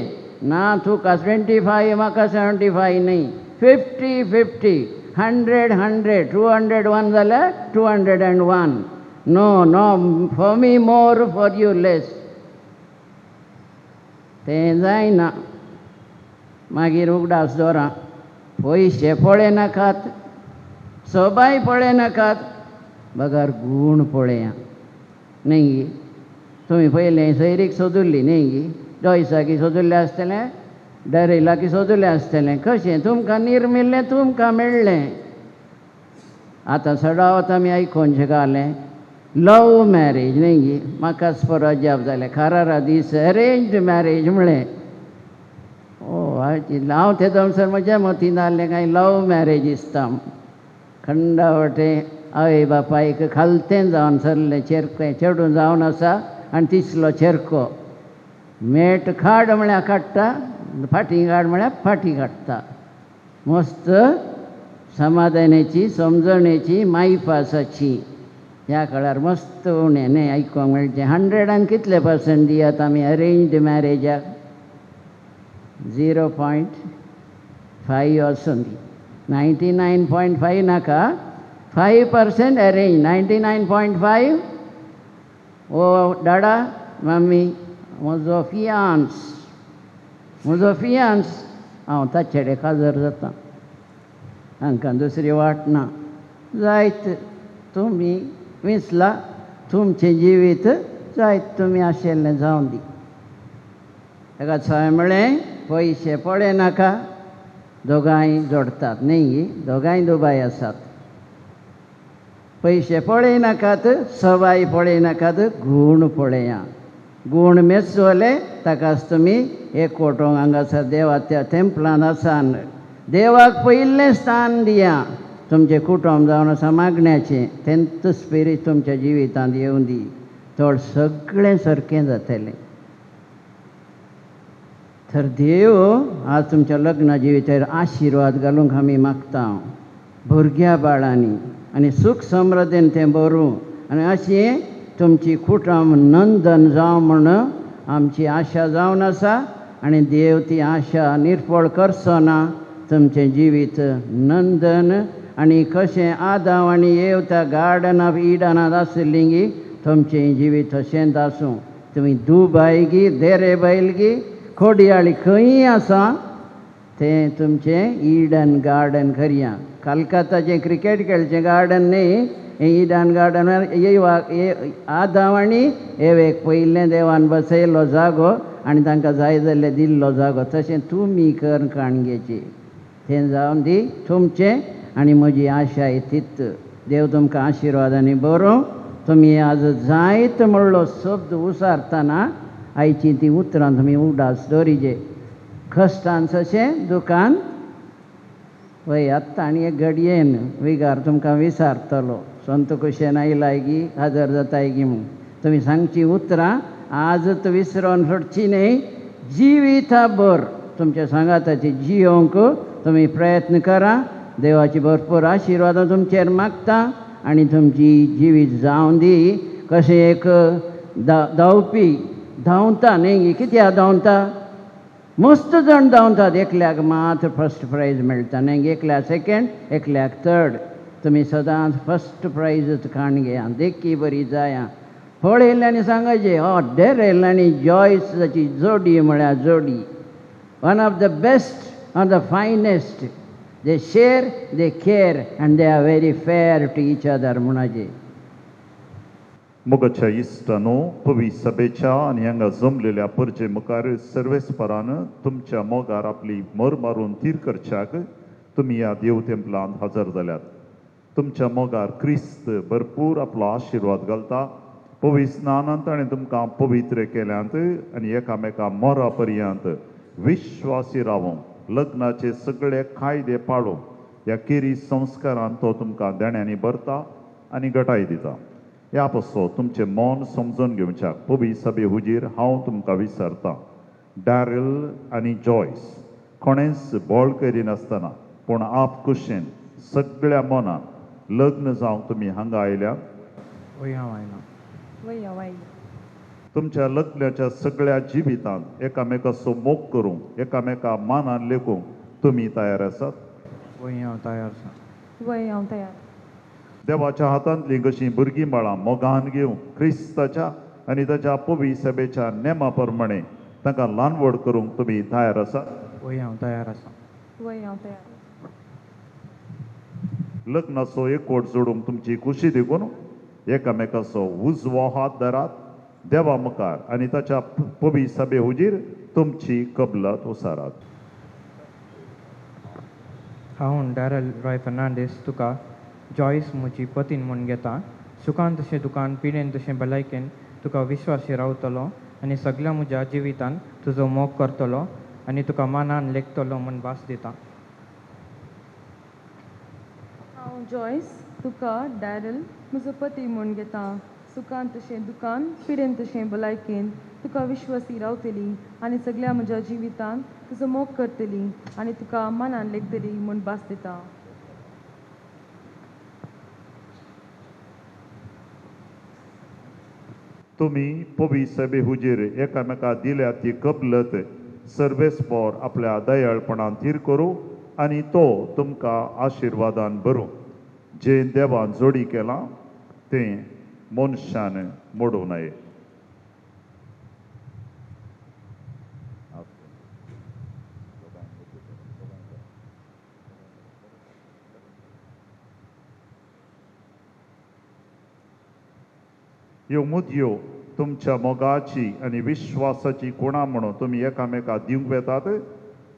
ना तुका 25 म्हाका 75 न्ही 50-50 100-100 201 जाल्यार 201 no for me more for you less तें जायना मागीर उगडास दवरा पयशे पळयनाकात सोबाय पळयनाकात बगार गूण पळया न्ही तुमी पयलें सैरीक सोदुल्ली न्ही जॉयसाकी सोदुल्लें आसतलें डरेलाकी सोदुल्लें आसतलें कशें तुमकां निर्मिल्लें तुमकां मेळ्ळें आतां सडावत आमी आयकोन शिकले लव मॅरेज न्ही म्हाकाच परजाप जालें खारारा दीस अरेंज मॅरेज म्हळें हांव ते दमसर म्हज्या मतीन जाल्लें काय लव मॅरेज दिसता खंडावटे आवय बापायक खालतें जावन सरलें चेरकें चेडूं जावन आसा आनी तिसलो चेरको मेट खाड म्हळ्यार काडटा फाटीं काड म्हळ्यार फाटीं काडटा मस्त समाधानाची समजणेची मायपासाची ह्या काळार मस्त उणें न्ही आयकोंक मेळचें 100 कितले % दियात आमी अरेंज्ड मॅरेजाक 0.5 वचून दी 99.5 नाका 5% अरेंज 99.5 ओ डाडा मम्मी म्हजो फियांस हांव ताचे कडेन काजर जाता हांकां दुसरी वाट ना जायत तुमी विसला तुमचें जिवीत जायत तुमी आशिल्लें जावं दी ताका सय म्हळें पयशे पळयनाका दोगांय जोडटात न्ही दोगांय दुबाय आसात पयशे पळयनाकात सवाय पळयनाकात गूण पळया गूण मेजचोले ताकाच तुमी एकवटोंक हांगासर देवाच्या टेंपलान आसान देवाक पयिल्लें स्थान दिया तुमचें कुटुंब जावन आसा मागण्याचें तेंच स्पिरीट तुमच्या जिवितांत येवं दी चड सगळें सारकें जातलें तर देव आज तुमच्या लग्ना जिवितार आशिर्वाद घालूंक आमी मागता भुरग्या बाळांनी आनी सुख समृद्धीन तें भरूं आनी अशें तुमची कुटुंब नंदन जावं म्हण आमची आशा जावन आसा आनी देव ती आशा निर्फळ करचो ना तुमचें जिवीत नंदन आनी कशें आदाम आनी येव त्या गार्डन ऑफ इडनांत आशिल्लीं गी तुमचें जिवीत तशेंच आसूं तुमी दुबाय गी देरे बैल गी खोडयाळी खंयी आसा तें तुमचें इडन गार्डन करया कलकत्ताचें क्रिकेट खेळचें गार्डन न्ही हें इडन गार्डन आदाम आनी एवेक पयलें देवान बसयल्लो जागो आनी तांकां जाय जाल्लें दिल्लो जागो तशें तुमी कर काणगेची तें जावन दी तुमचें आनी म्हजी आशाय तीच देव तुमकां आशिर्वादांनी बरो तुमी आज जायत म्हणलो शब्द उसारतना आयची ती उतरां तुमी उडास दवरिजे कश्टान तशें दुकान वय आत्तां आनी एक घडयेन विगार तुमकां विसारतलो संत कुशेन आयलाय गी हजर जाताय गी म्हूण तुमी सांगची उतरां आजच विसरोन सोडची न्ही जिविताभर तुमच्या सांगाताची जियोंक तुमी प्रयत्न करा देवाची भरपूर आशिर्वाद तुमचेर मागता आनी तुमची जिवीत जावं दी कशें एक धांवपी धांवता न्ही कित्याक धांवता मस्त जण धांवतात एकल्याक मात फस्ट प्रायज मेळटा न्ही एकल्याक सेकंड एकल्याक थर्ड तुमी सदांच फस्ट प्रायजच काणग्यां देखी बरी जाया फळ येयल्ल्यानी सांगायचें ऑर्डर येयल्ल्यानी जॉयसाची जोडी म्हळ्यार जोडी one of the best or the finest they share they care and they are very fair to each other म्हणाजे मोगाच्या इश्टानो पवी सभेच्या आनी हांगा जमलेल्या परजे मुखार सर्वेस्परान तुमच्या मोगार आपली मोर मारून तीर करच्याक तुमी ह्या देव तेंपलांत हजर जाल्यात तुमच्या मोगार क्रिस्त भरपूर आपलो आशिर्वाद घालता पवी स्नानांत ताणें तुमकां पवित्र केल्यांत आनी एकामेका मोरा पर्यंत विश्वासी रावूं लग्नाचे सगळे कायदे पाळूं ह्या केरी संस्कारांत तो तुमकां देण्यांनी भरता आनी घटाय दिता ह्या पासो तुमचें मन समजून घेवच्याक पवी सभे हुजीर हांव तुमकां विसरतां डॅरल आनी जॉयस कोणेंच बोळ करिनासतना पूण आप कुशेन सगळ्या मनान लग्न जावंक तुमी हांगा आयल्या तुमच्या लग्नाच्या सगळ्या जिवितांत एकामेकाचो मोग करूंक एकामेका मानान लेखूंक तुमी तयार आसात हांव तयार देवाच्या हातांतलीं कशीं भुरगीं बाळां मोगान घेवंक क्रिस्ताच्या आनी ताच्या पवी सभेच्या नेमा प्रमाणे तांकां ल्हान व्हड करूंक तुमी तयार आसात हांव तयार लग्नाचो एकवट जोडूंक तुमची खुशी देखून एकामेकाचो उजवो हात धरात देवा मुखार आनी ताच्या पवी सभे हुजीर तुमची कबलात उसारात हांव डॅरल रॉय फर्नांडीस तुका जॉयस म्हजी पतीन म्हूण घेता सुखान तशें दुकान पिडेन तशें भलायकेन तुका विश्वासी रावतलो आनी सगळ्या म्हज्या जिवितान तुजो मोग करतलो आनी तुका मानान लेखतलो म्हूण भास दिता हांव जॉयस तुका डॅरल म्हजो पती म्हूण घेता सुखान तशें दुकान पिडेन तशें भलायकेन तुका विश्वासी रावतली आनी सगळ्या म्हज्या जिवितान तुजो मोग करतली आनी तुका मानान लेखतली म्हूण भास दिता तुमी पवी सभे हुजीर एकामेका दिल्या ती कबलत सर्वेस्पोर आपल्या दयाळपणान तीर करूं आनी तो तुमकां आशिर्वादान भरूं जे देवान जोडी केलां तें मनशान मोडूं नये ह्यो मुदयो तुमच्या मोगाची आनी विश्वासाची खुणां म्हणून तुमी एकामेकाक दिवंक येतात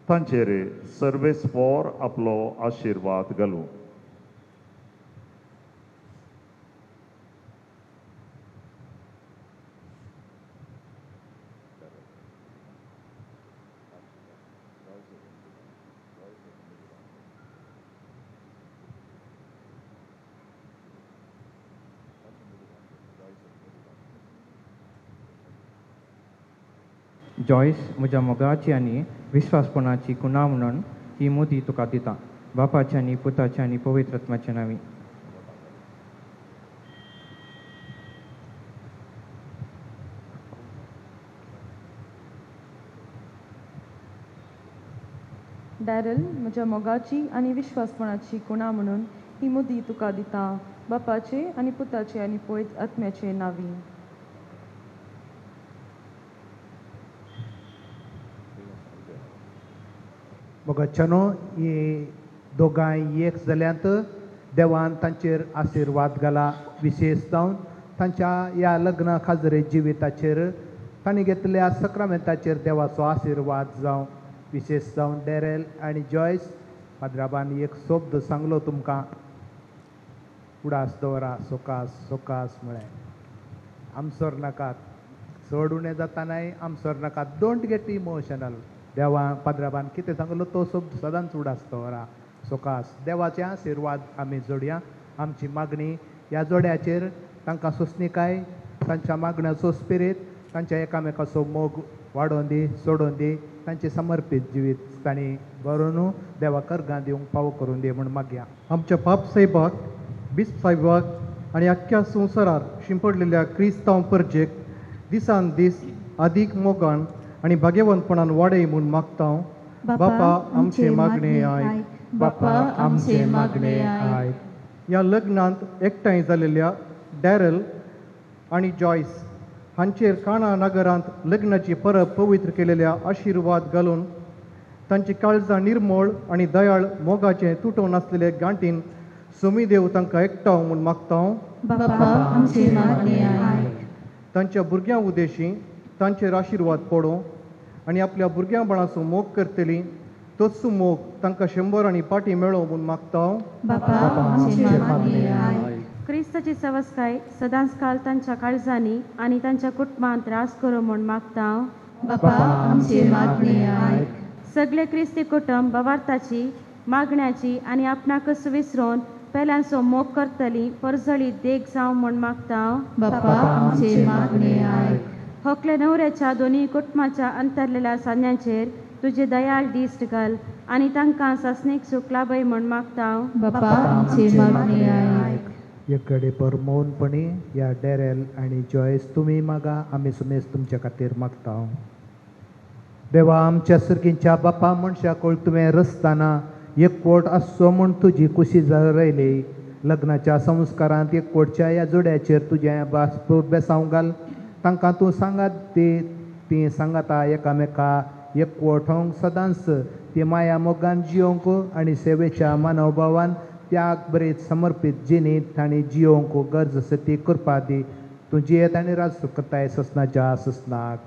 तांचेर सर्वेस्पोर आपलो आशिर्वाद घालूं जॉयस म्हज्या मोगाची आनी विश्वासपणाची खुणा म्हणून ही मुदी तुका दिता बापाच्या आनी पुताच्या आनी पवित्र आत्म्याच्या नांवी. डॅरल म्हज्या मोगाची आनी विश्वासपणाची खुणा म्हणून ही मुदी तुका दिता बापाचे आनी पुताचे आनी पवित्र आत्म्याचे नांवी. मोगाच्यानो ही दोगांय एक जाल्यांत देवान तांचेर आशिर्वाद घाला. विशेष जावन तांच्या ह्या लग्न खाजरे जिविताचेर तांणी घेतल्या सक्रामेंताचेर देवाचो आशिर्वाद जावं. विशेष जावन डॅरेल आनी जॉयस पाद्राबान एक शब्द सांगलो तुमकां, उडास दवरा सोकास सोकास म्हळें. आमसोर नाकात, चड उणें जाता नाय आमसोर नाकात. Don't get emotional. देवा पाद्राबान कितें सांगलो तो शब्द सदांच उडास दवरा सोकास. देवाचे आशिर्वाद आमी जोडया. आमची मागणी ह्या जोड्याचेर तांकां सुस्निकाय, तांच्या मागण्याचो स्पिरीट, तांच्या एकामेकाचो मोग वाडोवन दी, सोडून दी. तांचे समर्पीत जिवीत तांणी बरोवन देवा कर्गां दिवंक फावो करून दी म्हूण मागया. आमच्या बाप साहेबाक, बिस्प साहेबाक आनी आख्ख्या संवसारार शिंपडलेल्या क्रिस्तांव परजेक दिसान दीस अदीक मोगान आनी भाग्यवंतपणान वाडय म्हूण मागता. बापा आमचे मागणे आयक, बापा आमचे मागणे आयक. ह्या लग्नांत एकठांय जालेल्या डॅरल आनी जॉयस हांचेर काणा नगरांत लग्नाची परब पवित्र केलेल्या आशिर्वाद घालून तांची काळजां निर्मळ आनी दयाळ मोगाचें तुटोवन नासलेले गांठीन सोमी देव तांकां एकठांव म्हूण मागता. तांच्या भुरग्यां उदेशी तांचेर आशिर्वाद पडो आनी आपल्या भुरग्यांपणाचो मोग करतली तोच मोग तांकां 100 आनी पाटी मेळो म्हूण मागता. क्रिस्ताची सवस्काय सदांच काल तांच्या काळजांनी आनी तांच्या कुटुंबांत रास करो म्हूण मागता. सगळे क्रिस्ती कुटुंब भवार्थाची, मागण्याची आनी आपणाकच विसरून पेल्यांचो मोग करतली परजळी देख जावं म्हूण मागता. होकले न्हवऱ्याच्या दोनी कुटुंबाच्या अंतरलेल्या सान्यांचेर तुजे दयाळ दिश्ट घाल आनी तांकां सस्नीक सूख लाभय म्हूण मागता. एकडे परमोनपणी ह्या डॅरेल आनी जॉयस तुमी मागा, आमी सुमेज तुमच्या खातीर मागता. देवा आमच्या सर्गींच्या बापा मनशाक तुवें रचतना एकवट आसचो म्हूण तुजी कुशी रयली. लग्नाच्या संस्कारांत एकवटच्या ह्या जोड्याचेर तुजें बेसांव घाल. तांकां तूं सांगात ती सांगाता एकामेका एकवट होवंक सदांच ती माया मोगान जियोंक आनी सेवेच्या मानवभावान त्याग बरेच समर्पीत जिणीत आनी जियोंक गरज आसा ती करपा दी. तूं जियेत आनी राज करताय ससनाच्या ससनाक.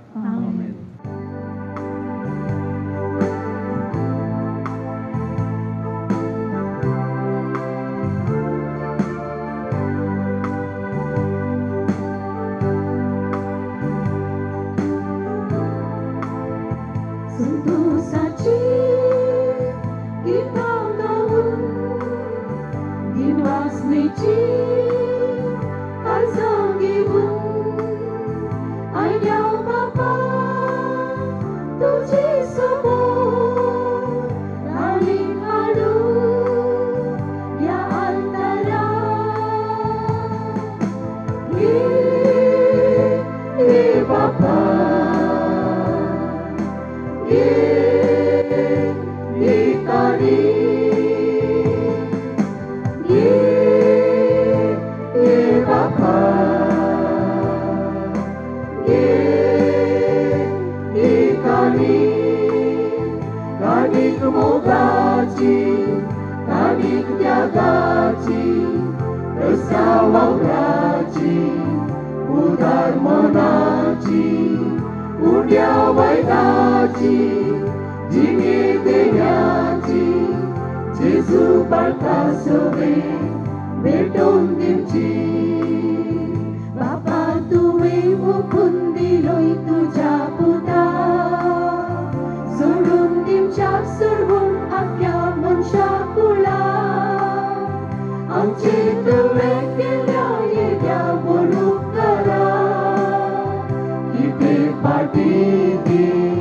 Party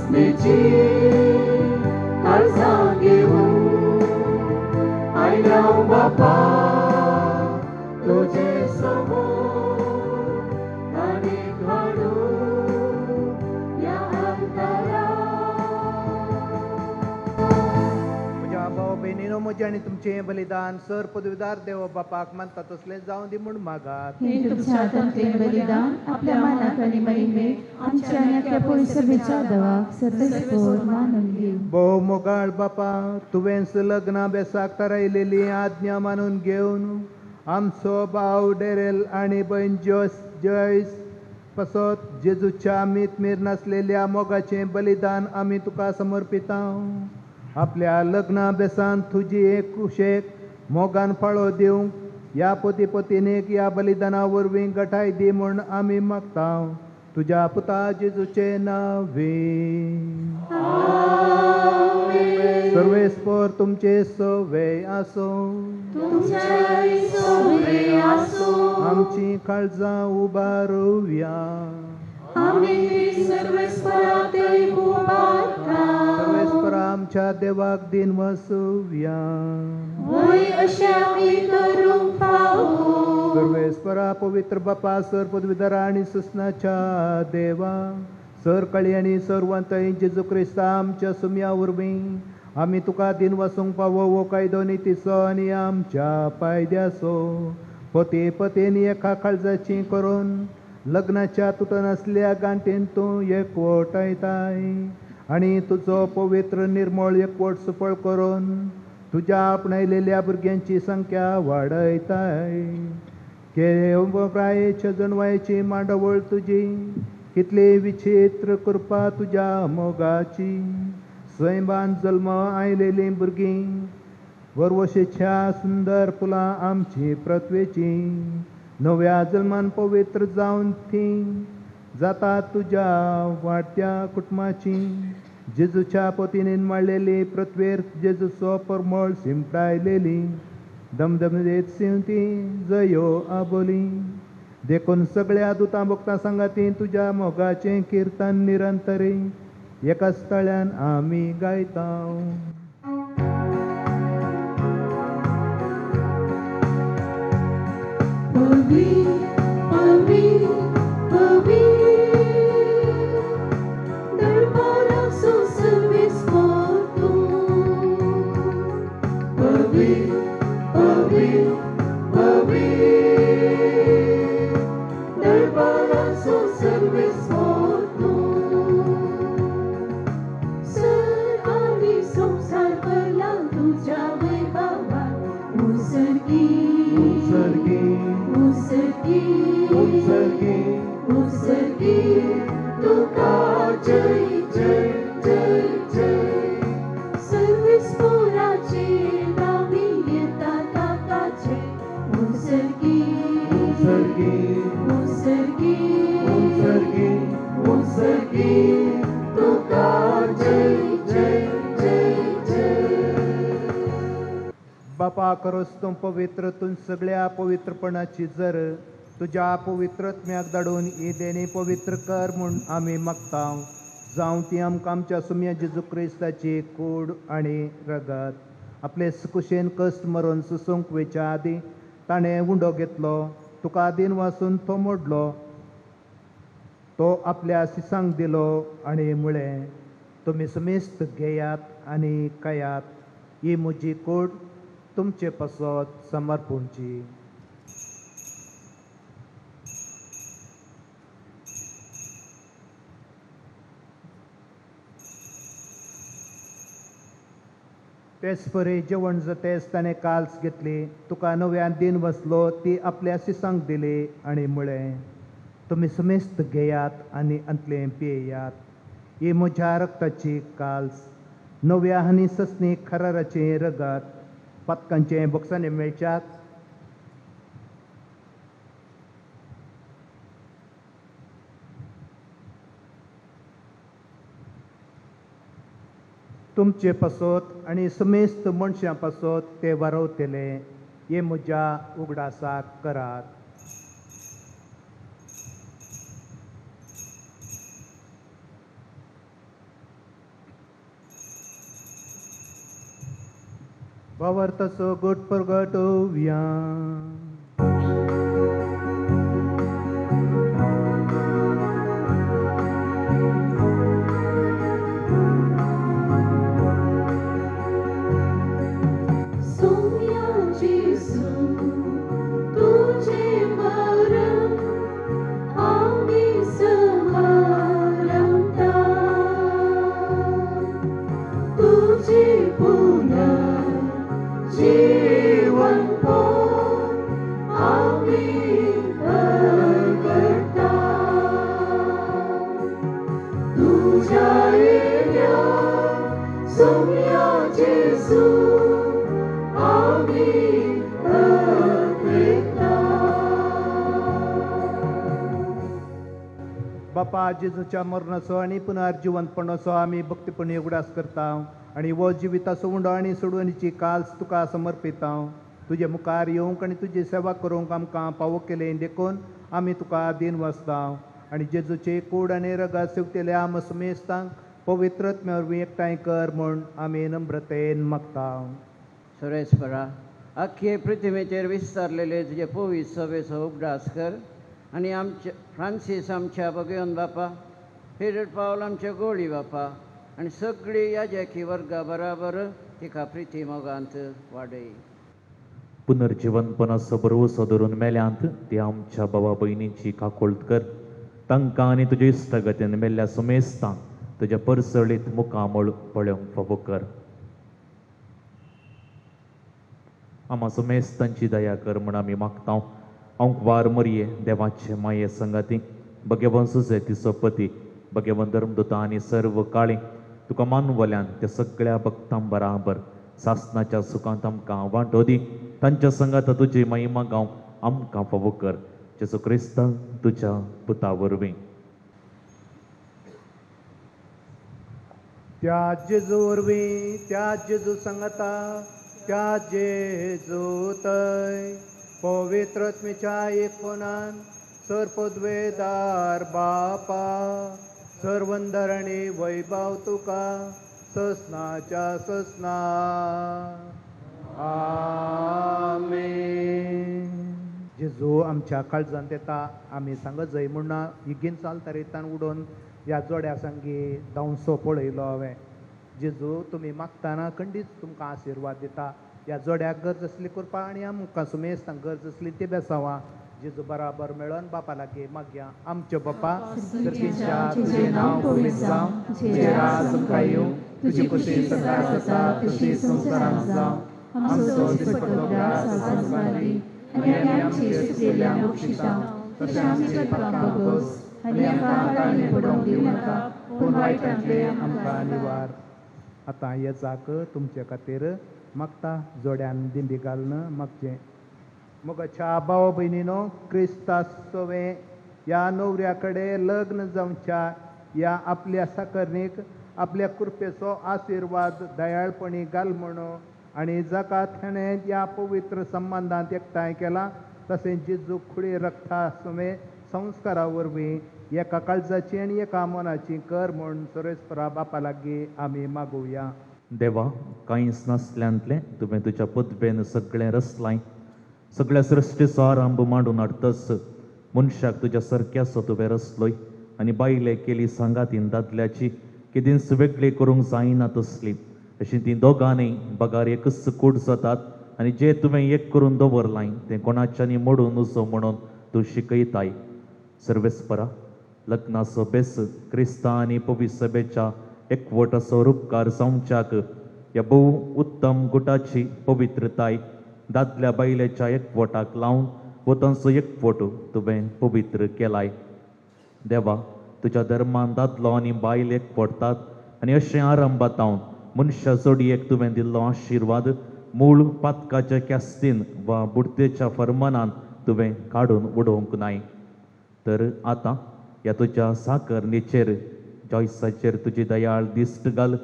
सपनेची काळजा घेऊन आयल्या बापा तुझे समोर आणि घालू या म्हज्या भाव बहिणीनो, म्हजें आनी तुमचें बलिदान सर पदवीदार देव बापाक मानता तसलें जावं दी म्हूण मागात. हे तुमच्या हातांतलें बलिदान आपल्या मानाक आनी महिमेक आमच्या आनी आपल्या पवित्र विचार देवाक सर्वेस्पोर मानून घेऊ. भोव मोगाळ बापा, तुवेंच लग्ना बेसाक थारायलेली आज्ञा मानून घेवन आमचो भाव डेरेल आनी भयण जॉयस पासत जेजूच्या मीत नासलेल्या मोगाचें बलिदान आमी तुका समर्पिता. आपल्या लग्ना बेसान तुजी एक कुशेक मोगान फाळो दिवंक ह्या पती पत्नीक ह्या बलिदाना वरवीं घटाय दी म्हूण आमी मागता. तुज्या पुता जेजूचे नांवे. सर्वेस्पर तुमचे सवे आसो. आमची काळजां उबारुया. सर्वेस्पर आमच्या देवाक दिन वसुया. सर्वेस्परा पवित्र बापा, सर पदवीधरा आनी सुसनाच्या देवा, सर कळी आनी सर्वंतय जेजू क्रिस्ता आमच्या सुम्या वरवीं आमी तुका दिन वसूंक पावो वो कायदो नितीचो आनी आमच्या पायद्याचो पती पत्नी एका काळजाची करून लग्नाच्या तुटन असल्या गांठीन तूं एकवटायताय आनी तुजो पवित्र निर्मळ एकवट सुपळ करून तुज्या आपणायलेल्या भुरग्यांची संख्या वाडयताय. प्रायेच्या जणवायची मांडवळ तुजी, कितली विचित्र कृपा तुज्या मोगाची. स्वयंबान जल्म आयलेली भुरगीं वरवशेच्या सुंदर फुलां आमची पृथ्वेची नव्या जल्मान पवित्र जावन ती जाता तुज्या वाडत्या कुटुंबाची. जेजूच्या पतीनीन माळलेली पृथ्वेर जेजूचो परमळ शिंपडायलेली दमदमदेत सिंवती जयो आबोली. देखून सगळ्या दुतां भक्तां सांगाती तुज्या मोगाचें किर्तन निरंतरी एका स्थळ्यान आमी गायता. बापा, करोस तूं पवित्र तूं सगळ्या पवित्रपणाची जर तुज्या पवित्रत्म्याक धाडून ही देणी पवित्र कर म्हूण आमी मागता. जावं ती आमकां आमच्या सुम्या जेजू क्रिस्ताची कूड आनी रगत आपले कुशेन कश्ट मरून सुसूंक वेच्या आदी ताणें उंडो घेतलो, तुका दिन वाचून तो मोडलो, तो आपल्या सिसांक दिलो आनी म्हळें, तुमी समेस्त घेयात आनी खायात, ही म्हजी कूड तुमचे पासत समर्पूंची. तेच परी जेवण जातेच ताणें काल्स घेतली, तुका नव्यान दिन वसलो, ती आपल्या सिसांक दिली आनी म्हळें, तुमी समेस्त घेयात आनी अंतलें पियेयात, ही म्हज्या रक्ताची काल्स, नव्या आनी ससणी खराराचें रगत, पतकांचे बॉक्सांनी मेळच्यात. तुमचे पासत आनी समेस्त मनशां पासत ते वारवतले, हे म्हज्या उगडासाक करात. वावरताचो गोट परगटोवया. बापा जेजूच्या मरणाचो आनी पुनर्जिवंतपणाचो आमी भक्तीपणी उगडास करता आनी वो जिविताचो उंडो आनी सोडवणीची काल्स तुका समर्पिता. तुजे मुखार येवंक आनी तुजी सेवा करूंक आमकां फावो केलें देखून आमी तुका दिन वाचता आनी जेजूचे कूड आनी रगत सेवतेल्या आम समेस्तांक पवित्रत्मे वरवीं एकठांय कर म्हूण आमी नम्रतेन मागता. सुरेस्परा अख्खे पृथ्वीचेर विस्तारलेले तुजे पवित्र सभेचो उपदास कर आनी आमचे फ्रांसीस आमच्या भगवन बापा, फिरट पावल आमच्या गोळी बापा आनी सगळी याजकी वर्गा बराबर तिका प्रिती मोगांत वाडय. पुनर्जिवनपणाचो भरवसो धरून मेल्यांत ती आमच्या भावा भयणींची काकोळट कर. तांकां आनी तुज्या इश्टगतीन मेल्ल्या सुमेस्तांक तुज्या परसळीत मुखामळ पळोवंक फावो कर. आमा सुमेस्तांची दया कर म्हूण आमी मागता. हांव वार मरये देवाचे माये संगाती भगवन सुजे तिचो पती भगवन धर्मदूता आनी सर्व काळी तुका मानवल्यान त्या सगळ्या भक्तां बराबर सासनाच्या सुखांत आमकां वांटो दी. तांच्या संगात तुजी महिमा गांव आमकां फावो कर. जेजू क्रिस्तांव तुज्या पुता वरवीं. त्या जेजू वरवीं त्या जेजू संगता त्या जेजू तय पवित्रत्मेच्या एकपणान सर्पद्वेदार बापा सर्वंदर आनी वैभव तुका ससनाच्या ससना. आमेन. जेजू आमच्या काळजांत येता आमी सांगत जय म्हणना इगीन चालता रेतान उडोवन ह्या जोड्या सांगी धांवसो पळयलो हांवें. जेजू तुमी मागतना खंडीत तुमकां आशिर्वाद दिता. ह्या जोड्याक गरज असली करपा आनी आमकां सुमेस्तांक गरज असली ती बेसावा. जेजू बराबर मेळोन बापा लागीं मागया. आमचे बापा सर्गीच्या तुजें नांव पवित्र जावं, तुजें राज आमकां येवं, तुजी खुशी सदांच जाता तशी संवसारांत जावं. आमचो दिसपट्टो ग्रास आज मारली आनी आमी आमची चुकलेल्या बक्षिसां तशें आमचे पापां भोगोस आनी आमकां काळीं पडोवंक दिवं नाका पूण वायटांतले आमकां निवार. आतां येजाक तुमचे खातीर मागता जोड्यान दिंडी घालन मागचें. मोगाच्या भाव भयणीनो क्रिस्तासोवे ह्या न्हवऱ्या कडेन लग्न जावच्या ह्या आपल्या साकरणीक आपल्या कृपेचो आशिर्वाद दयाळपणी घाल म्हणून आनी जाका ताणें ह्या पवित्र संबंदांत एकठांय केला तशें जेजू खुडी रक्ता सुमे संस्कारा वरवीं एका काळजाची आनी एका मनाची कर म्हूण सुरेस्परा बापा लागीं आमी मागुया. देवा कांयच नासल्यांतलें तुवें तुज्या पदवेन सगळें रचलां. सगळ्या सृश्टीचो आरंभ मांडून हाडटस मनशाक तुज्या सारक्याचो तुवें रचलोय आनी बायले केली सांगातीन दादल्याची केदींच वेगळी करूंक जायना तसली अशीं तीं दोगांनी बगार एकच कूड जातात आनी जें तुवें एक करून दवरलां तें कोणाच्यांनी मोडून नजो म्हणून तूं शिकयताय. सर्वेस्परा लग्नाचो बेस क्रिस्तां आनी पवित्र सभेच्या एकवटाचो रूपकार जावच्याक ह्या भोव उत्तम गुटाची पवित्रताय दादल्या बायलेच्या एकवटाक लावन व तांचो एकवट तुवें पवित्र केलाय. देवा तुज्या धर्मान दादलो आनी बायल एकवटतात आनी अशें आरंभातावन मनशा जोडयेक तुवें दिल्लो आशिर्वाद मूळ पातकाच्या क्यास्तीन वा बुडतेच्या फर्मानान तुवें काडून उडोवंक नाय. तर आतां ह्या तुज्या साकरणेचेर जॉयसाचेर तुजी दयाळ दिश्ट घाल.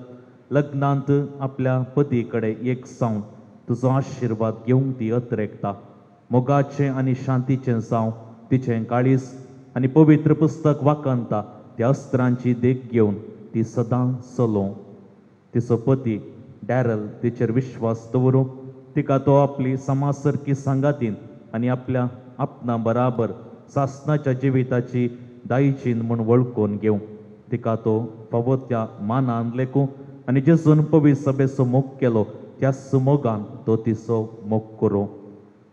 लग्नांत आपल्या पती कडेन एक जावन तुजो आशिर्वाद घेवंक ती अत्रेकता. मोगाचें आनी शांतीचें जावं तिचें काळीज आनी पवित्र पुस्तक वाकनता त्या अस्त्रांची देख घेवन ती सदां चलोवं. तिचो पती डॅरल तिचेर विश्वास दवरूं तिका तो आपली समाजसरकी संगातीन आनी आपल्या आपणा बराबर सासणाच्या जिविताची दायचीन म्हूण वळखून घेवं. तिका तो फावो त्या मानान लेखूं आनी जेजून पवित्र सभेचो मोग केलो त्याच मोगान तो तिचो मोग करूं.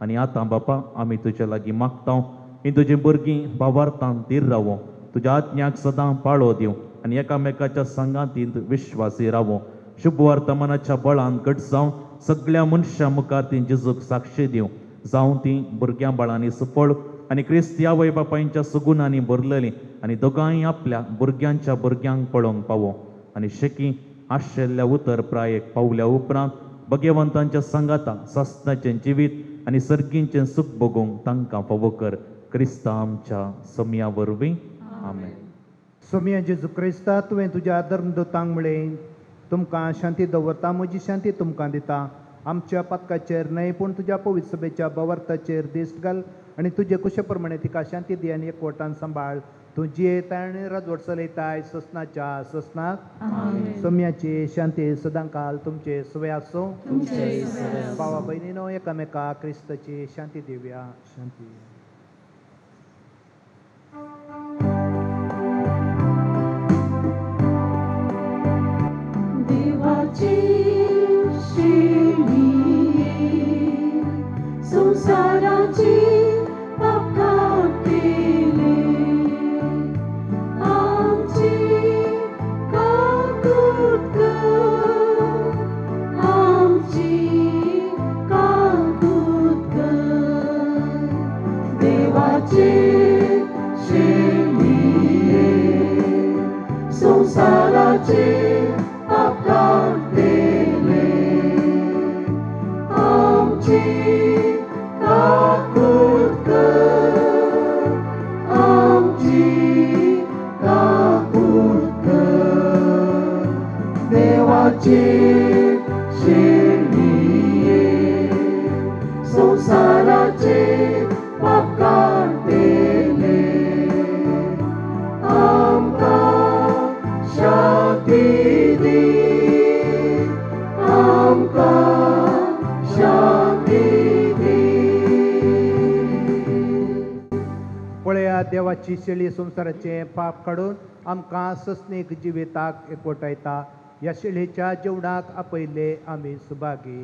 आनी आतां बापा आमी तुजे लागीं मागता ही तुजी भुरगीं भावार्थान धीर रावो, तुज्या आज्ञाक सदां पाळो दिवं आनी एकामेकाच्या संगातींत विश्वासी रावो. शुभ वर्तमानाच्या बळान घट जावन सगळ्या मनशां मुखार ती जेजूक साक्षी दिवं. जावं ती भुरग्यां बाळांनी सफळ आनी क्रिस्त या आवय बापायच्या सुगुणांनी भरलेली आनी दोगांय आपल्या भुरग्यांच्या भुरग्यांक पळोवंक पावो. आनी शेकी आशिल्ल्या उतर प्रायेक पावल्या उपरांत भगवंतांच्या संगाता सासणाचें जिवीत आनी सर्गींचें सुख भोगूंक तांकां फावो कर. क्रिस्ता आमच्या समया वरवीं आमेन. सोमिया जेजू क्रिस्ता तुवें तुज्या धर्मदूतांक म्हळें तुमकां शांती दवरता, म्हजी शांती तुमकां दिता. आमच्या पथकाचेर न्हय पूण तुज्या पवित्र सभेच्या बवार्थाचेर दिश्ट घाल आनी तुजे कुशे प्रमाणे तिका शांती दी आनी एकवटान सांबाळ. तूं जियेताय आनी राजवट चलयताय ससनाच्या ससनाक. सोम्याची शांती सदां काल तुमचे सुवे आसूं. भावा भयणीनो एकामेकाक क्रिस्ताची शांती दिवया. शांती. देवाची शेळी संसाराची पापां केले आमची काकूट कर, आमची काकूट कर. देवाची शेळी संसाराची संसाराचे पाप काढले आमकां शांती दी, आमकां शांती दी. पळया देवाची शेळी संसाराचे पाप काडून आमकां ससनीक जिविताक एकवटायता. ह्या शेळयेच्या जेवणाक आपयले आमी सुभागी.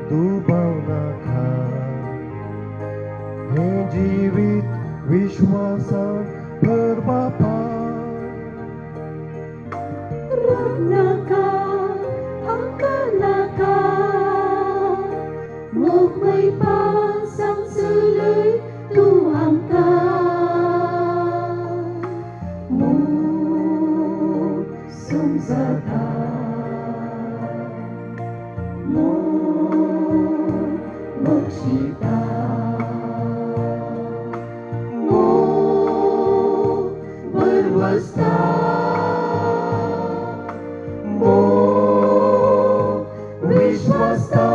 दुबाव नाका हे जिवीत विश्वासान भर बापा नाका आमकां नाका मोकळी पावसां चलय तूं आमकां मोग समजता मोग बक्षिता मोग बरवस्ता विश्वासता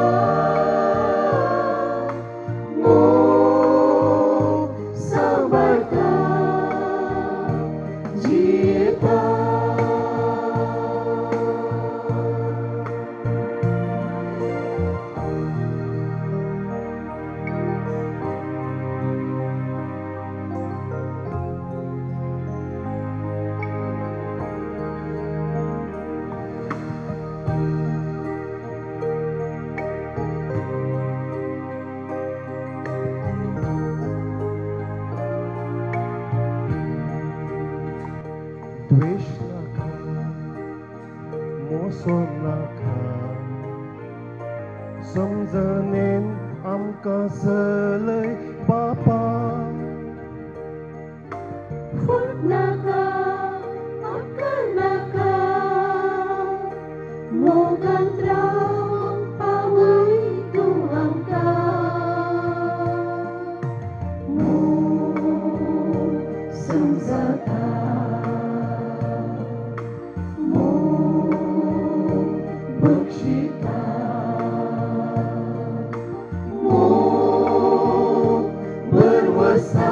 मोग सांबाळता जियेता द्वेष नाका मोसो नाका समजणेन आमकां चलय बापा फट नाका आमकां नाका मोगांत रावंक पावय तूं आमकां मोग समजता बक्षिता मोग बरवस्ता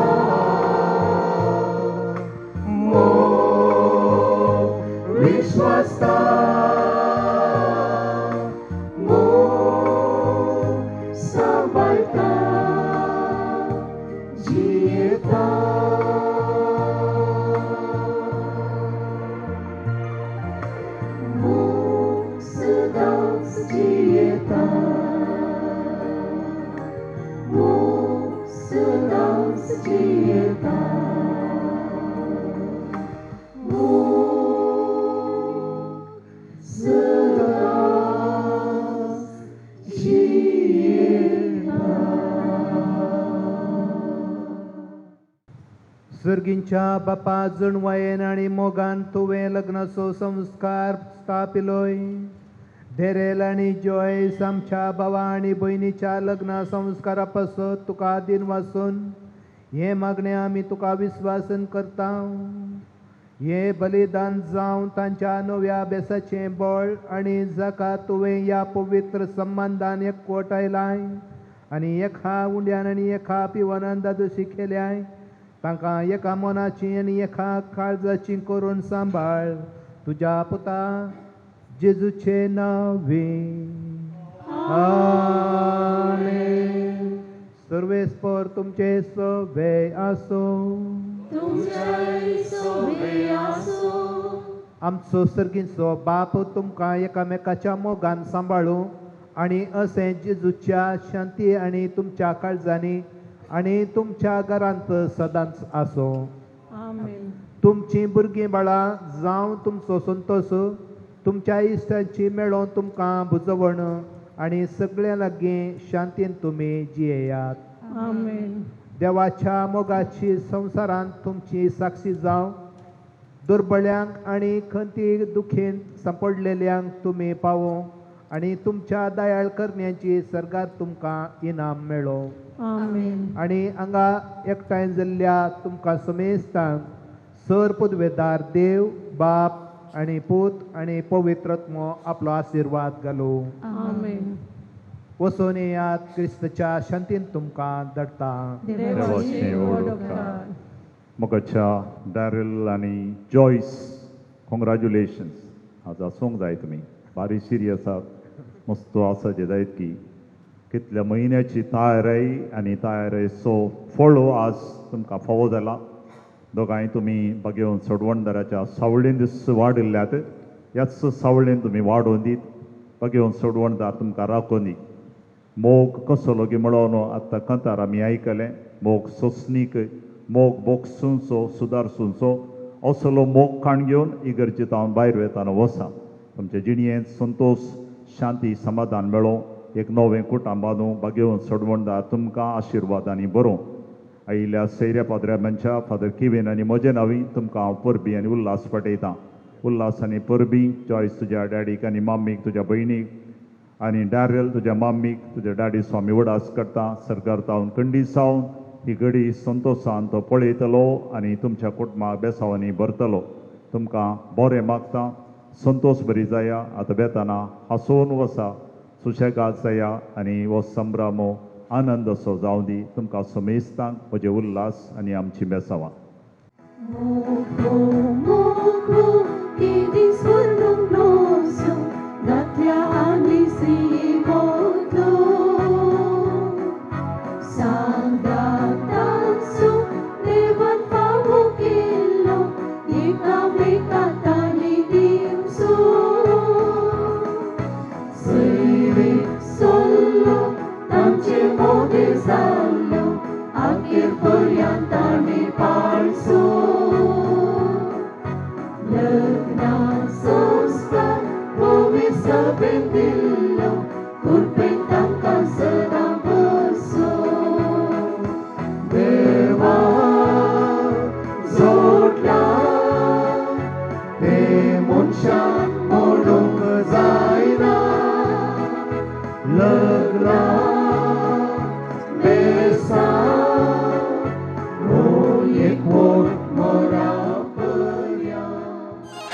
मोग विश्वासता मोग सांबाळता जियेता मोग सदांच जियेता मोग सदांच जियेता मोग सदांच जियेता सर्गींच्या बापा जणवायेन आनी मोगान तुवें लग्नाचो संस्कार स्थापिलोय धेरेल आनी जॉयस आमच्या भावा आनी भयणीच्या लग्ना संस्कारा पासत तुका दिन वाचून हे मागणें आमी तुका विस्वासन करता हे बलिदान जावन तांच्या नव्या अभ्यासाचें बळ आनी जाका तुवें ह्या पवित्र संबंधान एकवटायलाय आनी एका उंड्यान आनी एका पिवनान दादोशी केल्याय तांकां एका मनाची आनी एका काळजाची करून सांबाळ तुज्या पुता जेजूचे नांवे आमेन. सर्वेस्पर तुमचे सवे आसो आमचो सर्गीचो बाप तुमकां एकामेकाच्या मोगान सांबाळूं आनी अशें जेजूच्या शांती आनी तुमच्या काळजांनी आनी तुमच्या घरांत सदांच आसो. तुमची भुरगीं बाळां जावं तुमचो संतोश तुमच्या इश्टांची मेळोवन तुमकां बुजवण आनी सगळ्या लागीं शांतीन तुमी जियेयात. देवाच्या मोगाची संवसारांत तुमची साक्षी जावं दुर्बळ्यांक आनी खंती दुखेन सांपडलेल्यांक तुमी पावो आनी तुमच्या दयाळ करण्याची सर्गात तुमकां इनाम मेळो. आनी हांगा एकठांय जाल्ल्या तुमकां समेस्तांक सर पदवेदार देव बाप आनी पूत आनी पवित्रत्म आपलो आशिर्वाद घालो. वचून येयात क्रिस्ताच्या शांतीन तुमकां धाडटा. मोगाच्या डॅरल आनी जॉयस कॉंग्रॅच्युलेशन्स. आज आसूंक जाय तुमी बारी सिरियस आसात मस्त आसाचे जायत की कितल्या म्हयन्याची तयारी आनी तयारेचो फळो आज तुमकां फावो जाला. दोगांय तुमी बागेवन सोडवणदाराच्या सावळीन दीस वाडिल्ल्यात ह्याच सावळेन तुमी वाडोवन दीत बागेवन सोडवणदार तुमकां राखोवन दी. मोग कसो लोगी म्हणून आतां कंतार आमी आयकलें मोग सोंसणीक मोग बोगसूंचो सुदारसूंचो असलो मोग काण घेवन इगर्जेत हांव भायर वेताना वसा तुमचे जिणयेंत संतोश शांती समाधान मेळो एक नवें कुटुंब बांदूं बागेवन सडवणदार तुमकां आशिर्वादांनी बरो आयिल्ल्या सैऱ्या पाद्र्या मनशा फादर किवेन आनी म्हजे नांवी तुमकां हांव परबी आनी उल्हास पाठयतां उल्हास आनी परबी जॉयस तुज्या डॅडीक आनी मम्मीक तुज्या भयणीक आनी डॅरेल तुज्या मम्मीक तुज्या डॅडी स्वामी वडास करता सरकारतावन कंडी सावन ही घडी संतोशान तो पळयतलो आनी तुमच्या कुटुंबाक बेसांवांनी भरतलो तुमकां बरें मागता संतोश बरी जाया आतां बेताना हांसोवन वसा सुशेगाद जाया आनी हो संभ्रामो आनंद असो जावं दी तुमकां समेस्तांक म्हजे उल्हास आनी आमची बेसांवां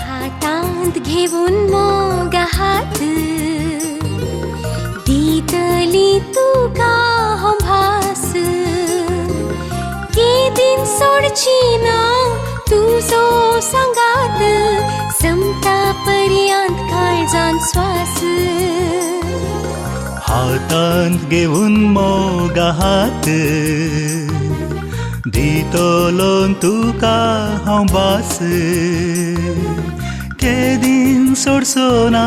हातांत घेऊन मोग हात दितली तुका हो भास केदीन सोडची ना तुजो संगात समता पर्यंत काळजान श्वास हातांत घेऊन मोग हात दितलो तुका हांव भास केदीन सोडचो ना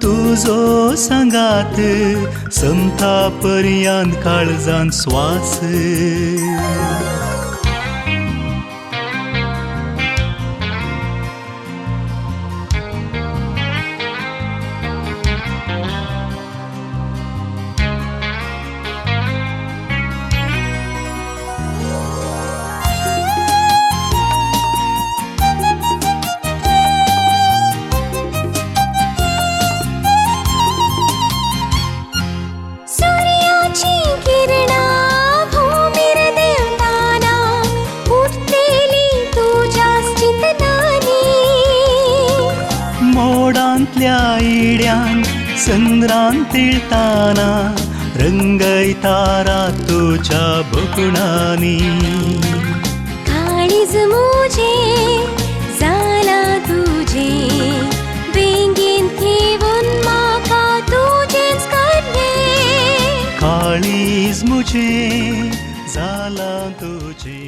तुजो संगात समता पर्यंत काळजान श्वास इड्यान संद्रान तिळताना रंगयतारा तुझ्या बोकणांनी काळीज मुजे जाला तुजे बेंगीन घेऊन म्हाका तुजेच काढले काळीज मुजे जाला तुजे